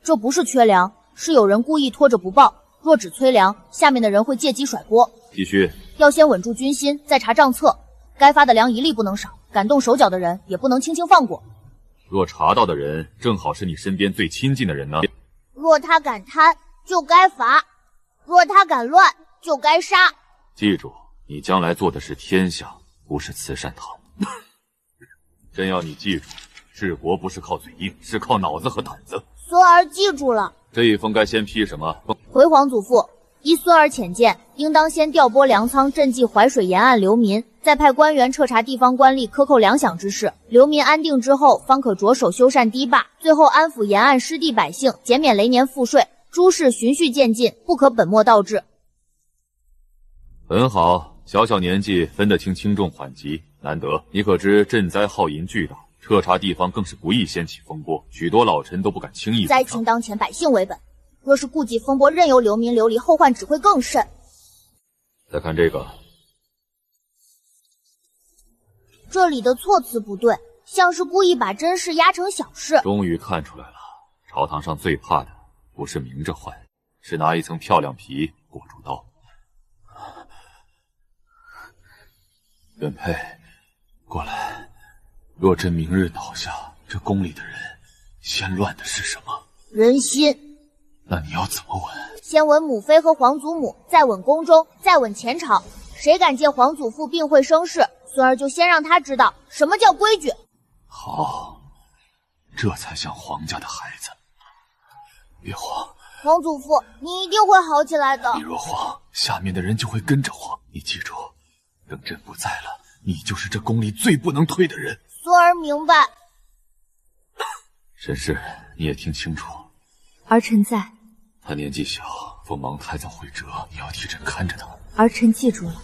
这不是缺粮，是有人故意拖着不报。若只催粮，下面的人会借机甩锅。继续。要先稳住军心，再查账册。该发的粮一粒不能少，敢动手脚的人也不能轻轻放过。若查到的人正好是你身边最亲近的人呢？若他敢贪，就该罚；若他敢乱，就该杀。记住，你将来做的是天下，不是慈善堂。朕要你记住，治国不是靠嘴硬，是靠脑子和胆子。孙儿记住了。这一封该先批什么？回皇祖父，依孙儿浅见，应当先调拨粮仓赈济淮水沿岸流民，再派官员彻查地方官吏克扣粮饷之事。流民安定之后，方可着手修缮堤坝，最后安抚沿岸失地百姓，减免雷年赋税。诸事循序渐进，不可本末倒置。很好，小小年纪分得清轻重缓急，难得。你可知赈灾浩淫巨大，彻查地方更是不易掀起风波，许多老臣都不敢轻易。灾情当前，百姓为本，若是顾忌风波，任由流民流离，后患只会更甚。再看这个，这里的措辞不对，像是故意把真事压成小事。终于看出来了，朝堂上最怕的不是明着换，是拿一层漂亮皮裹住刀。原配，过来。若真明日倒下，这宫里的人先乱的是什么？人心。那你要怎么稳？先稳母妃和皇祖母，再稳宫中，再稳前朝。谁敢借皇祖父病会生事，孙儿就先让他知道什么叫规矩。好，这才像皇家的孩子。别慌，皇祖父，你一定会好起来的。你若慌，下面的人就会跟着慌。你记住，等朕不在了，你就是这宫里最不能推的人。孙儿明白。沈氏，你也听清楚。儿臣在。他年纪小，锋芒太早会折，你要替朕看着他。儿臣记住了。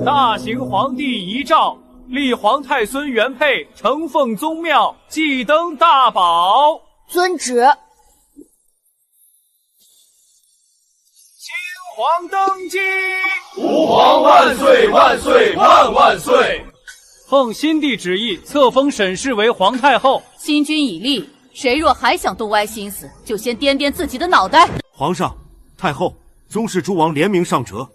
大行皇帝遗诏，立皇太孙原配承奉宗庙，祭登大宝。遵旨。新皇登基，吾皇万岁万岁万万岁！奉新帝旨意，册封沈氏为皇太后。新君已立，谁若还想动歪心思，就先掂掂自己的脑袋。皇上、太后、宗室诸王联名上折。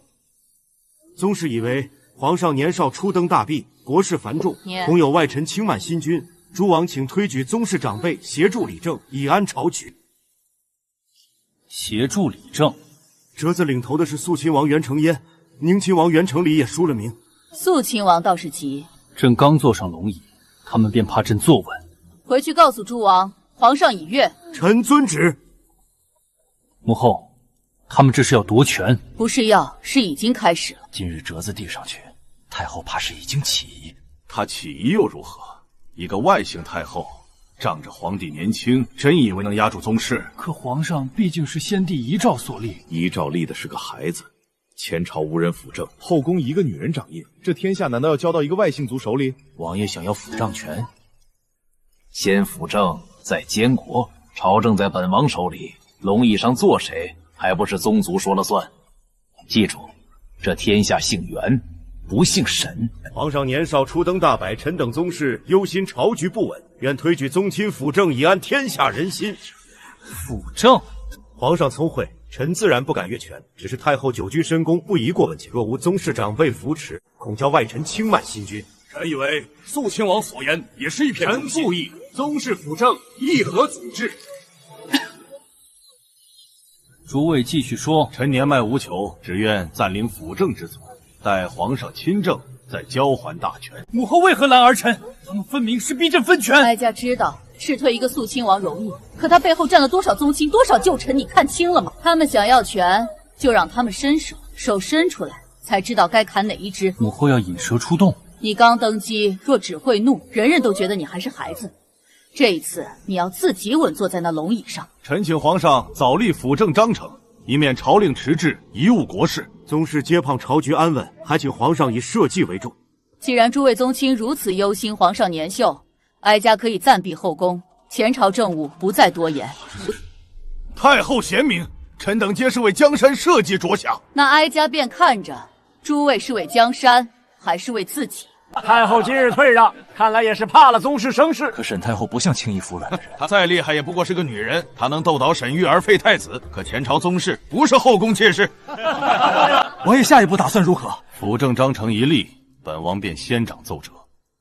宗室以为皇上年少初登大弊，国事繁重，恐有外臣轻慢新君，诸王请推举宗室长辈协助理政，以安朝局。协助理政，折子领头的是肃亲王袁承彦，宁亲王袁承礼也书了名。肃亲王倒是急，朕刚坐上龙椅，他们便怕朕坐稳。回去告诉诸王，皇上已阅。臣遵旨。母后，他们这是要夺权？不是要，是已经开始了。今日折子递上去，太后怕是已经起疑。她起疑又如何？一个外姓太后，仗着皇帝年轻，真以为能压住宗室？可皇上毕竟是先帝遗诏所立，遗诏立的是个孩子，前朝无人辅政，后宫一个女人掌印，这天下难道要交到一个外姓族手里？王爷想要辅政权，先辅政再监国，朝政在本王手里，龙椅上坐谁，还不是宗族说了算？记住，这天下姓袁，不姓沈。皇上年少初登大摆，臣等宗室忧心朝局不稳，愿推举宗亲辅政，以安天下人心。辅政？皇上聪慧，臣自然不敢越权，只是太后久居深宫，不宜过问若无宗室长辈扶持，恐叫外臣轻慢新君。臣以为肃亲王所言也是一片。臣复议，宗室辅政议何阻滞？诸位继续说。臣年迈无求，只愿暂领辅政之责，待皇上亲政，再交还大权。母后为何拦儿臣？他们分明是逼朕分权。哀家知道斥退一个肃亲王容易，可他背后站了多少宗亲，多少旧臣，你看清了吗？他们想要权，就让他们伸手，手伸出来，才知道该砍哪一只。母后要引蛇出洞。你刚登基，若只会怒，人人都觉得你还是孩子。这一次，你要自己稳坐在那龙椅上。臣请皇上早立辅政章程，以免朝令迟滞，贻误国事。宗室皆盼朝局安稳，还请皇上以社稷为重。既然诸位宗亲如此忧心皇上年幼，哀家可以暂避后宫，前朝政务不再多言。太后贤明，臣等皆是为江山社稷着想。那哀家便看着，诸位是为江山，还是为自己？太后今日退让，看来也是怕了宗室生事。可沈太后不像轻易服软的人，她再厉害也不过是个女人，她能斗倒沈玉儿废太子，可前朝宗室不是后宫妾室。王爷下一步打算如何？辅政章程一立，本王便先掌奏折，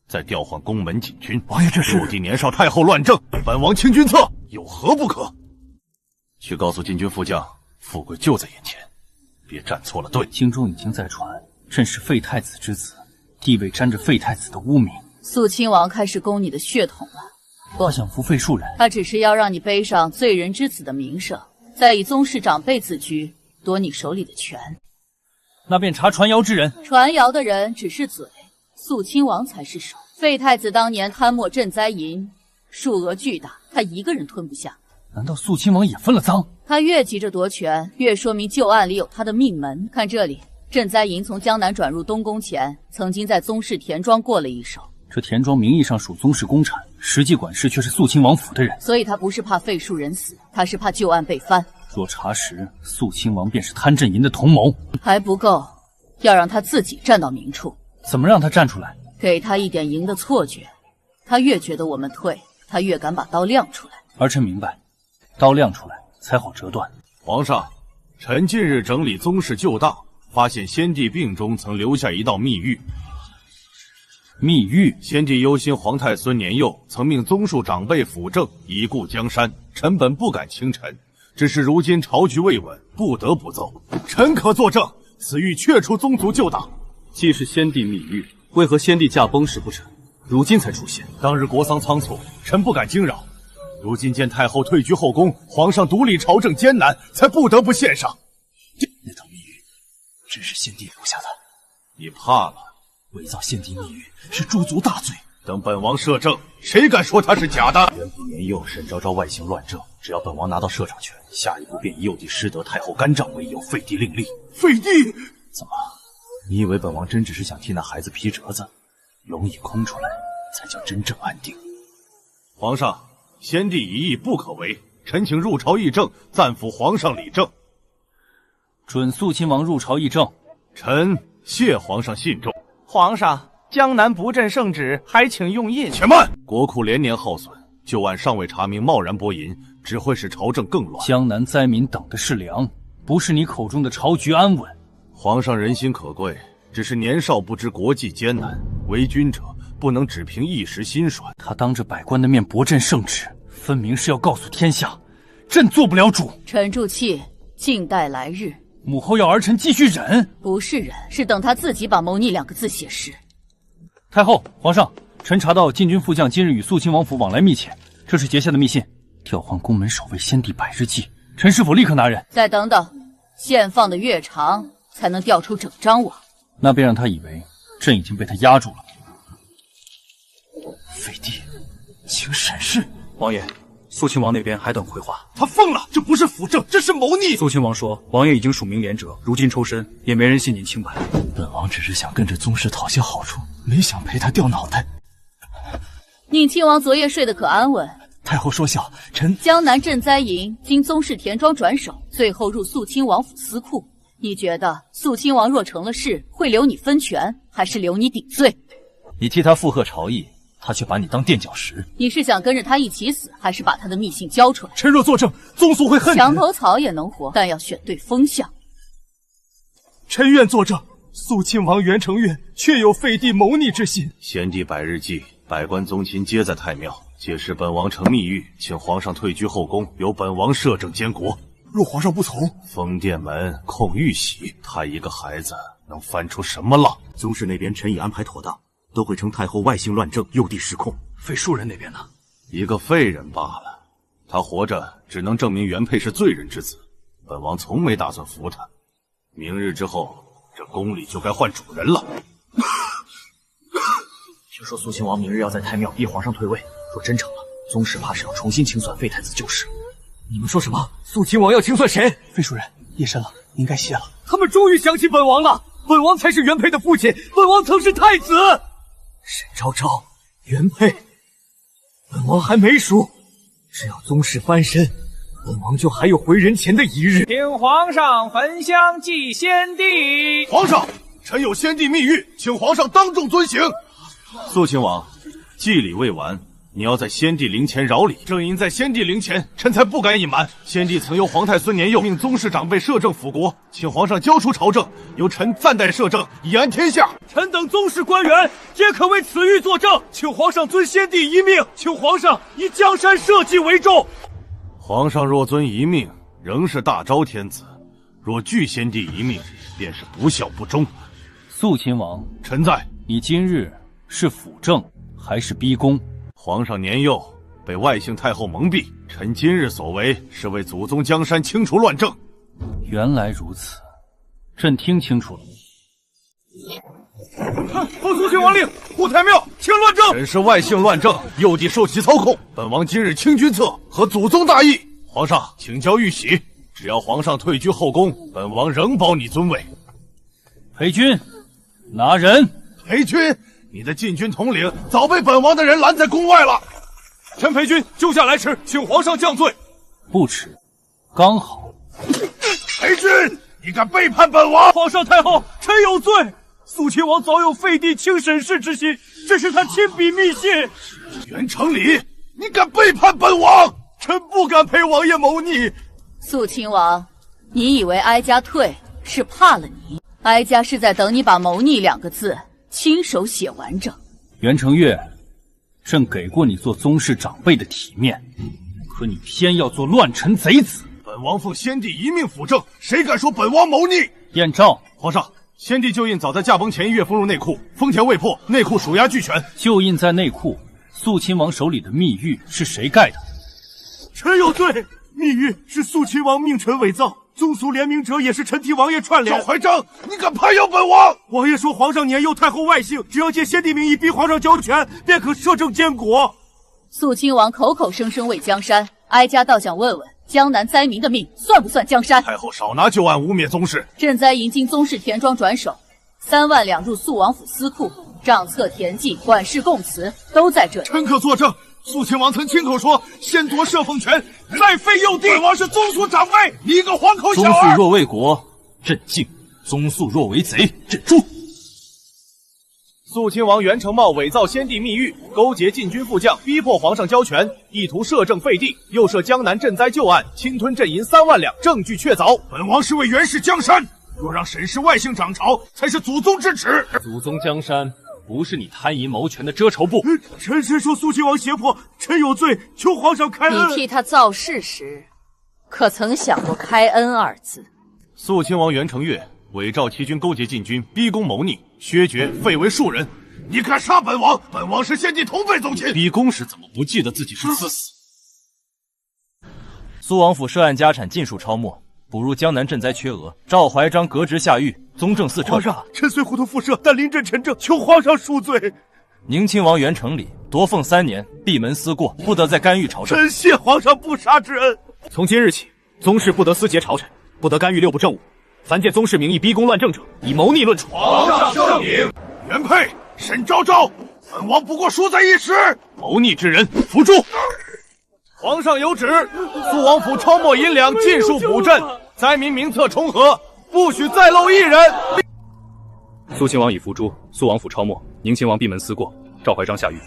再调换宫门禁军。王爷这是入地年少太后乱政，本王清君侧，有何不可？去告诉禁军副将，富贵就在眼前，别站错了队。京中已经在传，朕是废太子之子，地位沾着废太子的污名。肃亲王开始攻你的血统了。他想扶废庶人，他只是要让你背上罪人之子的名声，再以宗室长辈自居，夺你手里的权。那便查传谣之人。传谣的人只是嘴，肃亲王才是手。废太子当年贪墨赈灾银，数额巨大，他一个人吞不下。难道肃亲王也分了赃？他越急着夺权，越说明旧案里有他的命门。看这里，赈灾营从江南转入东宫前，曾经在宗室田庄过了一手。这田庄名义上属宗室公产，实际管事却是肃亲王府的人，所以他不是怕废庶人死，他是怕旧案被翻。若查实肃亲王便是贪朕营的同谋，还不够，要让他自己站到明处。怎么让他站出来？给他一点赢的错觉，他越觉得我们退，他越敢把刀亮出来。儿臣明白，刀亮出来才好折断。皇上，臣近日整理宗室旧档，发现先帝病中曾留下一道密谕。密谕，先帝忧心皇太孙年幼，曾命宗庶长辈辅政，以固江山。臣本不敢轻臣，只是如今朝局未稳，不得不奏。臣可作证，此谕确出宗族旧档。既是先帝密谕，为何先帝驾崩时不成？如今才出现？当日国丧仓促，臣不敢惊扰。如今见太后退居后宫，皇上独立朝政艰难，才不得不献上。那道密谕，真是先帝留下的？你怕了？伪造先帝密谕是诛族大罪。等本王摄政，谁敢说他是假的？元帝年幼，沈昭昭外姓乱政，只要本王拿到摄政权，下一步便以幼帝失德太后干政为由废帝另立。废帝？怎么？你以为本王真只是想替那孩子批折子？龙椅空出来，才叫真正安定。皇上，先帝一意不可为，臣请入朝议政，暂辅皇上理政。准肃亲王入朝议政。臣谢皇上信重。皇上，江南不朕圣旨，还请用印。且慢！国库连年耗损，旧案尚未查明，贸然拨银，只会使朝政更乱。江南灾民等的是粮，不是你口中的朝局安稳。皇上人心可贵，只是年少不知国际艰难，为君者不能只凭一时心衰。他当着百官的面驳朕圣旨，分明是要告诉天下，朕做不了主。沉住气，静待来日。母后要儿臣继续忍？不是忍，是等他自己把谋逆两个字写实。太后，皇上，臣查到禁军副将今日与肃亲王府往来密切，这是结下的密信，调换宫门守卫先帝百日祭，臣是否立刻拿人？再等等，线放的越长，才能调出整张网。那便让他以为朕已经被他压住了。废帝，请审视。王爷，肃亲王那边还等回话。他疯了，这不是辅政，这是谋逆。肃亲王说，王爷已经署名连折，如今抽身，也没人信您清白。本王只是想跟着宗室讨些好处，没想陪他掉脑袋。宁亲王昨夜睡得可安稳？太后说笑，臣江南赈灾营经宗室田庄转手，最后入肃亲王府司库。你觉得肃亲王若成了事，会留你分权，还是留你顶罪？你替他附和朝议，他却把你当垫脚石。你是想跟着他一起死，还是把他的密信交出来？臣若作证，宗族会恨墙头草也能活，但要选对风向。臣愿作证，肃亲王袁承岳确有废帝谋逆之心。先帝百日祭，百官宗亲皆在太庙，届时本王呈密谕，请皇上退居后宫，由本王摄政监国。若皇上不从，封殿门，控玉玺，他一个孩子能翻出什么浪？宗室那边臣已安排妥当，都会称太后外姓乱政，幼帝失控。废庶人那边呢？一个废人罢了，他活着只能证明原配是罪人之子，本王从没打算扶他。明日之后，这宫里就该换主人了。听说肃亲王明日要在太庙逼皇上退位，若真成了，宗室怕是要重新清算废太子旧事。你们说什么？肃亲王要清算谁？废庶人，夜深了，应该歇了。他们终于想起本王了，本王才是原配的父亲，本王曾是太子。沈昭昭，原配，本王还没输，只要宗室翻身，本王就还有回人前的一日。请皇上焚香祭先帝。皇上，臣有先帝密谕，请皇上当众遵行。肃亲王，祭礼未完，你要在先帝灵前饶礼。正因在先帝灵前，臣才不敢隐瞒。先帝曾由皇太孙年幼命宗室长辈摄政辅国，请皇上交出朝政，由臣暂代摄政，以安天下。臣等宗室官员皆可为此谕作证，请皇上遵先帝遗命，请皇上以江山社稷为重。皇上若遵遗命，仍是大昭天子；若拒先帝遗命，便是不孝不忠。肃亲王，臣在。你今日是辅政还是逼宫？皇上年幼，被外姓太后蒙蔽，臣今日所为是为祖宗江山清除乱政。原来如此，朕听清楚了。奉肃亲王令，护太庙，清乱政。臣是外姓乱政，幼帝受其操控，本王今日清君侧，合祖宗大义。皇上，请交玉玺，只要皇上退居后宫，本王仍保你尊位。裴军，拿人！裴军，你的禁军统领早被本王的人拦在宫外了。陈裴军救驾来迟，请皇上降罪。不迟，刚好。裴军，你敢背叛本王！皇上太后，臣有罪。肃亲王早有废帝清沈氏之心，这是他亲笔密信。袁成礼，你敢背叛本王！臣不敢陪王爷谋逆。肃亲王，你以为哀家退是怕了你？哀家是在等你把谋逆2个字亲手写完整。袁承岳，朕给过你做宗室长辈的体面，可你偏要做乱臣贼子。本王奉先帝遗命辅政，谁敢说本王谋逆？验诏。皇上，先帝旧印早在驾崩前1月封入内库，丰田未破，内库属押俱全。旧印在内库，肃亲王手里的密谕是谁盖的？臣有罪，密谕是肃亲王命臣伪造，宗俗联名者也是臣替王爷串联。赵怀章，你敢攀咬本王？王爷说皇上年幼，太后外姓，只要借先帝名义逼皇上交权，便可摄政监国。肃亲王口口声声为江山，哀家倒想问问，江南灾民的命算不算江山？太后少拿旧案污蔑宗室。赈灾银经宗室田庄转手，3万两入肃王府司库，账册田记、管事供词都在这里。臣可作证。肃亲王曾亲口说，先夺摄奉权，再废幼帝。本王是宗属长辈，你一个黄口小儿。宗肃若为国，朕敬；宗肃若为贼，朕诛。肃亲王袁承茂伪造先帝密谕，勾结禁军副将，逼迫皇上交权，意图摄政废帝，又涉江南赈灾旧案，侵吞朕银3万两，证据确凿。本王是为袁氏江山，若让沈氏外姓掌朝，才是祖宗之耻。祖宗江山不是你贪淫谋权的遮仇布。臣身受肃亲王胁迫，臣有罪，求皇上开恩。你替他造势时，可曾想过开恩2字？肃亲王袁承岳伪造欺君，勾结禁军，逼宫谋逆，削爵废为庶人。你敢杀本王？本王是先帝同辈宗亲。逼宫时怎么不记得自己是赐死？苏王府涉案家产尽数抄没，补入江南赈灾缺额。赵怀章革职下狱，宗正寺撤。皇上，臣虽糊涂附涉，但临阵陈政，求皇上恕罪。宁亲王袁承礼夺凤3年，闭门思过，不得再干预朝政。臣谢皇上不杀之恩。从今日起，宗室不得私结朝臣，不得干预6部政务。凡借宗室名义逼宫乱政者，以谋逆论处。皇上圣明。原配沈昭昭，本王不过输在一时。谋逆之人，伏诛。皇上有旨，肃王府抄没银两尽数补赈，灾民名册重合，不许再漏1人。肃亲王已伏诛，肃王府抄没，宁亲王闭门思过，赵怀章下狱。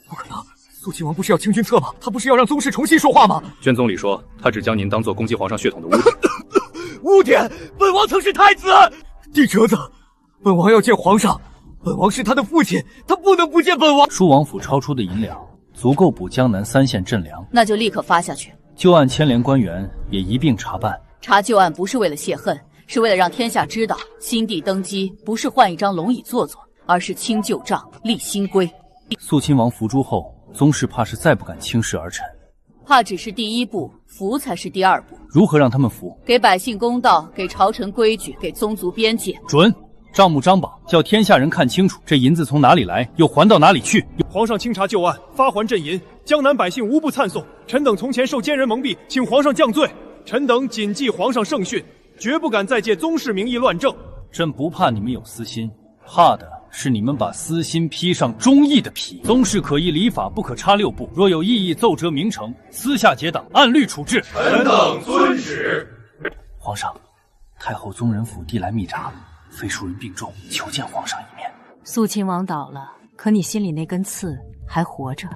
不可能，肃亲王不是要清君侧吗？他不是要让宗室重新说话吗？宣宗理说，他只将您当作攻击皇上血统的污点。污点！本王曾是太子。帝折子，本王要见皇上。本王是他的父亲，他不能不见本王。舒王府超出的银两足够补江南3县赈粮，那就立刻发下去。旧案牵连官员也一并查办。查旧案不是为了泄恨，是为了让天下知道，新帝登基不是换一张龙椅坐坐，而是清旧账，立新规。肃亲王伏诛后，宗室怕是再不敢轻视儿臣。怕只是第1步，服才是第2步。如何让他们服？给百姓公道，给朝臣规矩，给宗族边界。准。账目张榜，叫天下人看清楚，这银子从哪里来，又还到哪里去。皇上清查旧案，发还朕银，江南百姓无不赞颂。臣等从前受奸人蒙蔽，请皇上降罪。臣等谨记皇上圣训，绝不敢再借宗室名义乱政。朕不怕你们有私心，怕的是你们把私心披上忠义的皮。宗室可依礼法，不可差6部。若有异议，奏折明呈，私下结党，按律处置。臣等遵旨。皇上，太后宗人府递来密札，废庶人病重，求见皇上一面。肃亲王倒了，可你心里那根刺还活着。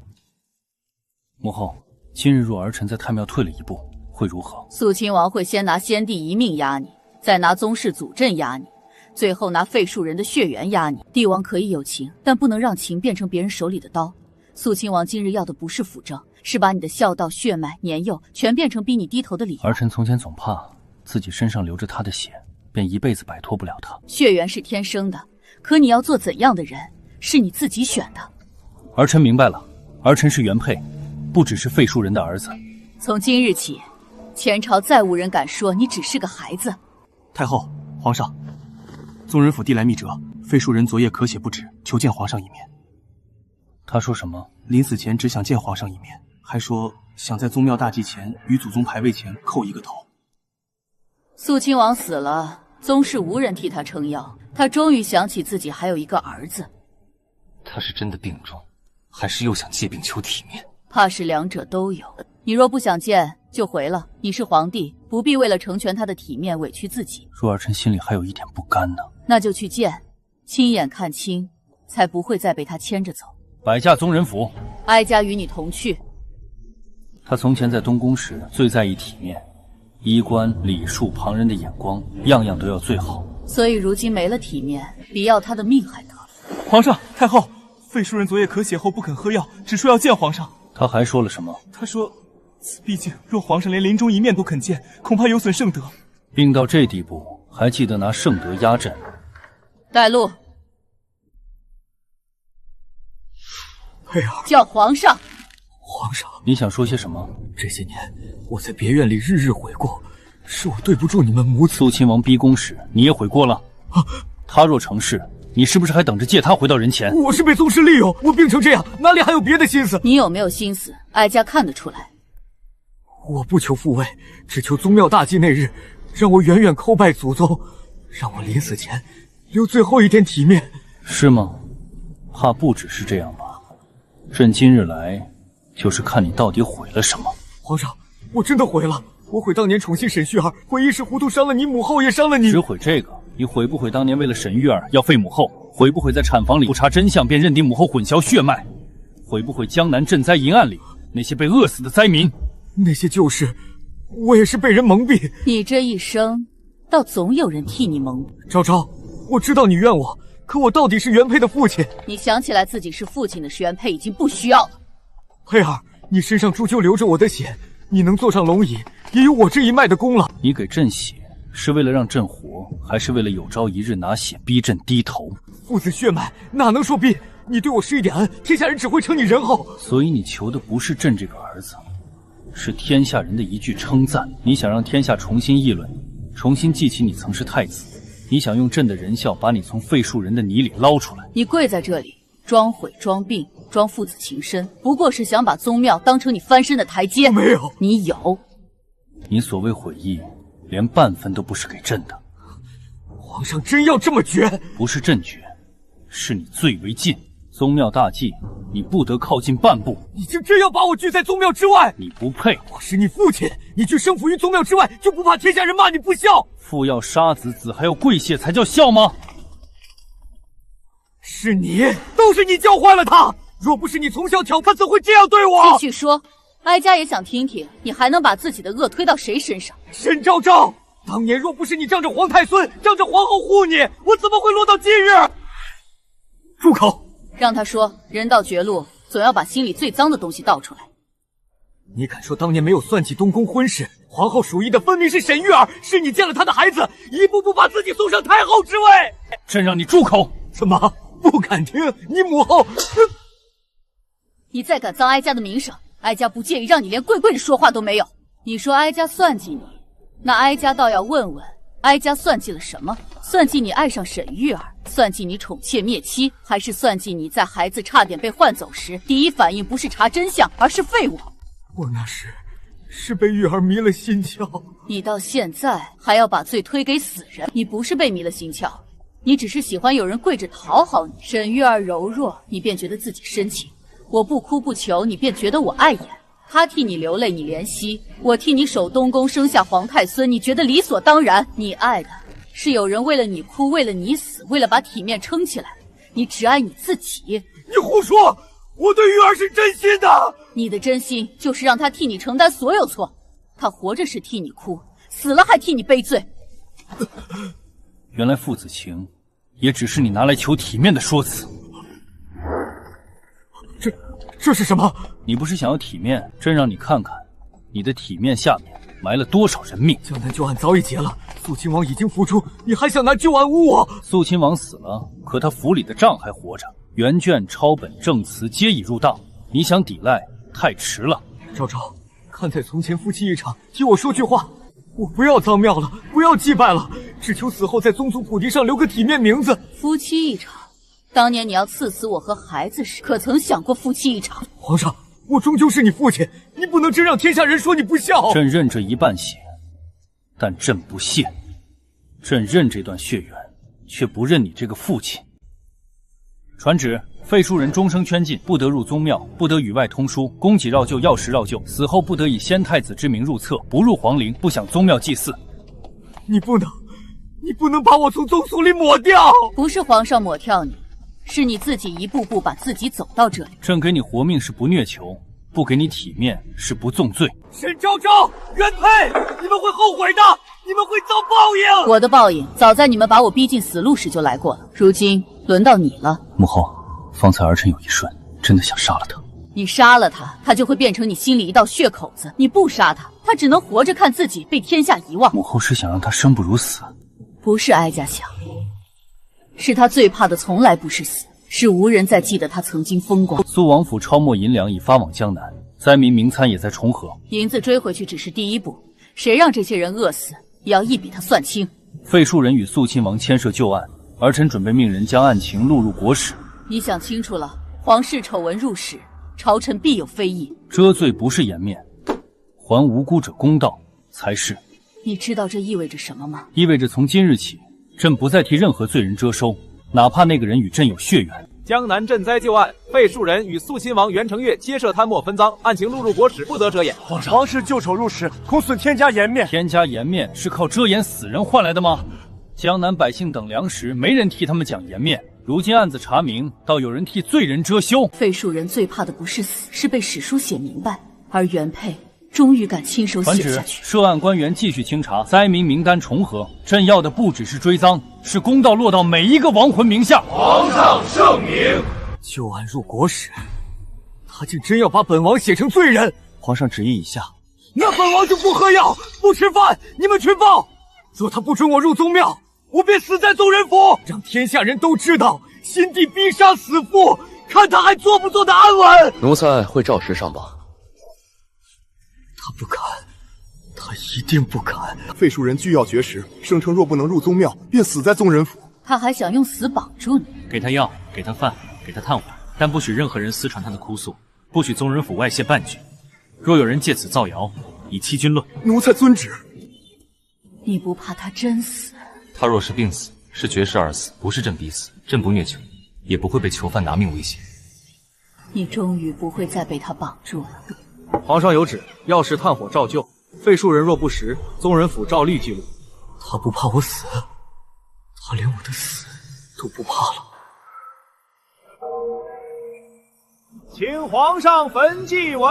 母后，今日若儿臣在太庙退了1步，会如何？肃亲王会先拿先帝遗命压你，再拿宗室祖镇压你，最后拿废庶人的血缘压你。帝王可以有情，但不能让情变成别人手里的刀。肃亲王今日要的不是辅政，是把你的孝道、血脉、年幼全变成逼你低头的理由。儿臣从前总怕自己身上流着他的血，便一辈子摆脱不了他。血缘是天生的，可你要做怎样的人，是你自己选的。儿臣明白了，儿臣是原配，不只是废庶人的儿子。从今日起，前朝再无人敢说你只是个孩子。太后，皇上，宗人府递来密折，废庶人昨夜咳血不止，求见皇上一面。他说什么？临死前只想见皇上一面，还说想在宗庙大祭前与祖宗牌位前叩一个头。肃亲王死了，宗室无人替他撑腰，他终于想起自己还有一个儿子。他是真的病重，还是又想借病求体面？怕是两者都有。你若不想见，就回了。你是皇帝，不必为了成全他的体面委屈自己。若儿臣心里还有一点不甘呢。那就去见，亲眼看清，才不会再被他牵着走。摆驾宗人府，哀家与你同去。他从前在东宫时最在意体面，衣冠礼数旁人的眼光，样样都要最好。所以如今没了体面，比要他的命还得。皇上，太后，费庶人昨夜咳血后不肯喝药，只说要见皇上。他还说了什么？他说，毕竟若皇上连临终一面都肯见，恐怕有损圣德。病到这地步，还记得拿圣德压阵。带路。佩儿，叫皇上。皇上，你想说些什么？这些年我在别院里日日悔过，是我对不住你们母子。肃亲王逼宫时，你也悔过了。他若成事，你是不是还等着借他回到人前？我是被宗室利用，我病成这样，哪里还有别的心思？你有没有心思，哀家看得出来。我不求复位，只求宗庙大祭那日，让我远远叩拜祖宗，让我临死前留最后一点体面。是吗？怕不只是这样吧。朕今日来，就是看你到底悔了什么。皇上，我真的悔了，我悔当年宠信沈玉儿，悔一时糊涂伤了你母后，也伤了你。只悔这个？你悔不悔当年为了沈玉儿要废母后？悔不悔在产房里不查真相便认定母后混淆血脉？悔不悔江南赈灾银案里那些被饿死的灾民？那些旧事，我也是被人蒙蔽。你这一生，倒总有人替你蒙。昭昭，我知道你怨我，可我到底是原配的父亲。你想起来自己是父亲的原配已经不需要了。佩儿，你身上终究流着我的血，你能坐上龙椅，也有我这一脉的功劳。你给朕血，是为了让朕活，还是为了有朝一日拿血逼朕低头？父子血脉哪能说逼？你对我施一点恩，天下人只会称你仁厚。所以你求的不是朕这个儿子，是天下人的一句称赞。你想让天下重新议论你，重新记起你曾是太子。你想用朕的仁孝把你从废庶人的泥里捞出来。你跪在这里装悔装病装父子情深，不过是想把宗庙当成你翻身的台阶。没有，你有。你所谓悔意，连半分都不是给朕的。皇上真要这么绝？不是朕绝，是你最为近。宗庙大祭，你不得靠近半步。你就这样把我拒在宗庙之外？你不配。我是你父亲，你却生伏于宗庙之外，就不怕天下人骂你不孝？父要杀子，子还要跪谢，才叫孝吗？是你，都是你教坏了他。若不是你从小挑，他怎会这样对我？继续说，哀家也想听听，你还能把自己的恶推到谁身上？沈昭昭，当年若不是你仗着皇太孙，仗着皇后护你，我怎么会落到今日？住口！让他说，人到绝路，总要把心里最脏的东西倒出来。你敢说当年没有算计东宫婚事？皇后属意的分明是沈玉儿，是你见了她的孩子，一步步把自己送上太后之位。朕让你住口！怎么不敢听？你母后……你再敢脏哀家的名声，哀家不介意让你连跪跪着说话都没有。你说哀家算计你，那哀家倒要问问，哀家算计了什么？算计你爱上沈玉儿，算计你宠妾灭妻，还是算计你在孩子差点被换走时，第一反应不是查真相，而是废我？我那时是被玉儿迷了心窍。你到现在还要把罪推给死人？你不是被迷了心窍，你只是喜欢有人跪着讨好你。沈玉儿柔弱，你便觉得自己深情；我不哭不求，你便觉得我碍眼。他替你流泪，你怜惜；我替你守东宫，生下皇太孙，你觉得理所当然。你爱的是有人为了你哭，为了你死，为了把体面撑起来。你只爱你自己。你胡说！我对玉儿是真心的。你的真心就是让他替你承担所有错。他活着是替你哭，死了还替你背罪。原来父子情也只是你拿来求体面的说辞。这是什么？你不是想要体面？朕让你看看，你的体面下面埋了多少人命。江南旧案早已结了，肃亲王已经复出，你还想拿旧案诬我？肃亲王死了，可他府里的账还活着，原卷、抄本、证词皆已入档。你想抵赖，太迟了。昭昭，看在从前夫妻一场，替我说句话，我不要脏庙了，不要祭拜了，只求死后在宗族谱地上留个体面名字。夫妻一场。当年你要刺死我和孩子时，可曾想过夫妻一场？皇上，我终究是你父亲，你不能真让天下人说你不孝。朕认这一半血，但朕不屑。朕认这段血缘，却不认你这个父亲。传旨：废庶人终生圈禁，不得入宗庙，不得与外通书，供给绕旧，药食绕旧，死后不得以先太子之名入册，不入皇陵，不享宗庙祭祀。你不能把我从宗俗里抹掉！不是皇上抹掉你，是你自己一步步把自己走到这里。朕给你活命是不虐囚，不给你体面是不纵罪。沈昭昭、原配，你们会后悔的，你们会遭报应。我的报应早在你们把我逼进死路时就来过了，如今轮到你了。母后，方才儿臣有一瞬真的想杀了他。你杀了他，他就会变成你心里一道血口子；你不杀他，他只能活着看自己被天下遗忘。母后是想让他生不如死？不是哀家想，是他最怕的从来不是死，是无人再记得他曾经风光。苏王府超没银两已发往江南，灾民名参也在重合。银子追回去只是第一步，谁让这些人饿死，也要一笔他算清。废庶人与肃亲王牵涉旧案，儿臣准备命人将案情录入国史。你想清楚了，皇室丑闻入史，朝臣必有非议。遮罪不是颜面，还无辜者公道才是。你知道这意味着什么吗？意味着从今日起，朕不再替任何罪人遮收，哪怕那个人与朕有血缘。江南赈灾旧案，废庶人与肃亲王袁承岳皆涉贪墨分赃，案情录入国史，不得遮掩。皇室旧丑入史，恐损天家颜面。天家颜面是靠遮掩死人换来的吗？江南百姓等粮食，没人替他们讲颜面。如今案子查明，倒有人替罪人遮羞。废庶人最怕的不是死，是被史书写明白。而原配终于敢亲手写下去。涉案官员继续清查，灾民名单重合。朕要的不只是追赃，是公道落到每一个亡魂名下。皇上圣明，旧案入国史，他竟真要把本王写成罪人。皇上旨意已下，那本王就不喝药，不吃饭，你们群暴。若他不准我入宗庙，我便死在宗人府，让天下人都知道先帝逼杀死父，看他还做不做得安稳。奴才会照实上报。他不敢，他一定不敢。废庶人拒药绝食，声称若不能入宗庙，便死在宗人府。他还想用死绑住你？给他药，给他饭，给他炭火，但不许任何人私传他的哭诉，不许宗人府外泄半句。若有人借此造谣，以欺君论。奴才遵旨。你不怕他真死？他若是病死，是绝世而死，不是朕逼死。朕不虐囚，也不会被囚犯拿命威胁。你终于不会再被他绑住了。皇上有旨，药食炭火照旧，废庶人若不食，宗人府照例记录。他不怕我死，他连我的死都不怕了。请皇上焚祭文。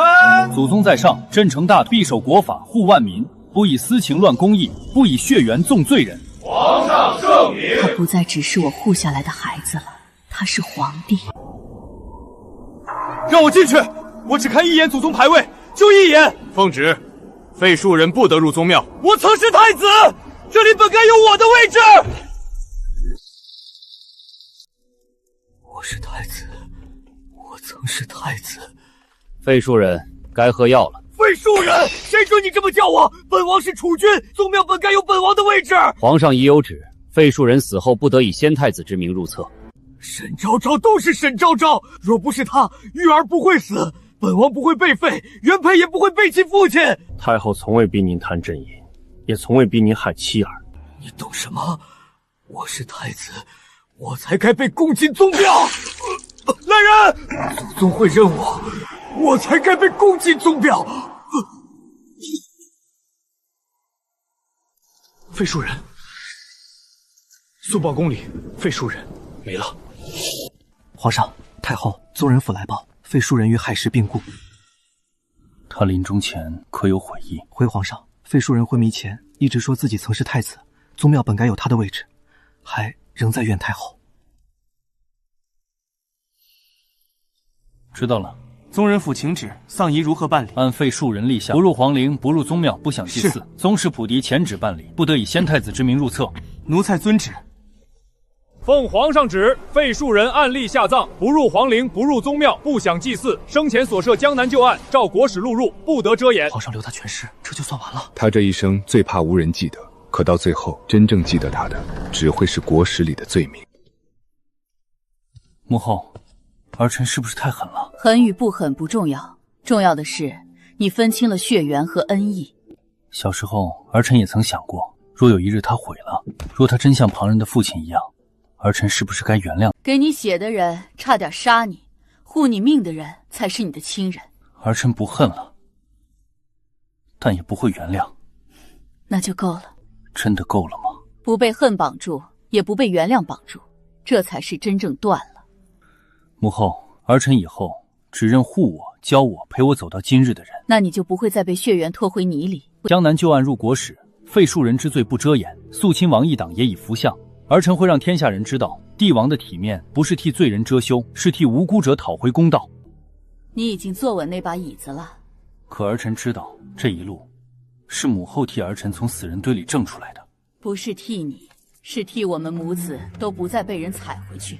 祖宗在上，朕承大必守国法，护万民，不以私情乱公义，不以血缘纵罪人。皇上圣明。他不再只是我护下来的孩子了，他是皇帝。让我进去，我只看一眼祖宗牌位，就一眼。奉旨，废庶人不得入宗庙。我曾是太子，这里本该有我的位置。我是太子，我曾是太子。废庶人该喝药了。废庶人，谁准你这么叫我？本王是储君，宗庙本该有本王的位置。皇上已有旨，废庶人死后不得以先太子之名入册。沈昭昭都是沈昭昭，若不是他，玉儿不会死，本王不会被废，原配也不会背弃父亲。太后从未逼您贪朕饮，也从未逼您害妻儿。你懂什么？我是太子，我才该被供进宗庙。来人，祖宗会认我，我才该被供进宗庙。废庶人，速报宫里，废庶人没了。皇上，太后，宗人府来报，废庶人于亥时病故。他临终前可有悔意？回皇上，废庶人昏迷前一直说自己曾是太子，宗庙本该有他的位置，还仍在怨太后。知道了。宗人府请旨，丧仪如何办理？按废庶人立下，不入皇陵，不入宗庙，不享祭祀。宗室普迪前旨办理，不得以先太子之名入册。奴才遵旨。奉皇上旨，废庶人按例下葬，不入皇陵，不入宗庙，不享祭祀。生前所涉江南旧案，照国史录入，不得遮掩。皇上留他全尸，这就算完了。他这一生最怕无人记得，可到最后，真正记得他的，只会是国史里的罪名。母后，儿臣是不是太狠了？狠与不狠不重要，重要的是你分清了血缘和恩义。小时候，儿臣也曾想过，若有一日他悔了，若他真像旁人的父亲一样，儿臣是不是该原谅？给你血的人差点杀你，护你命的人才是你的亲人。儿臣不恨了，但也不会原谅。那就够了。真的够了吗？不被恨绑住，也不被原谅绑住，这才是真正断了。母后，儿臣以后只认护我、教我、陪我走到今日的人。那你就不会再被血缘拖回泥里。江南旧案入国史，废庶人之罪不遮掩，肃亲王一党也已服相。儿臣会让天下人知道，帝王的体面不是替罪人遮羞，是替无辜者讨回公道。你已经坐稳那把椅子了。可儿臣知道，这一路是母后替儿臣从死人堆里挣出来的。不是替你，是替我们母子都不再被人踩回去。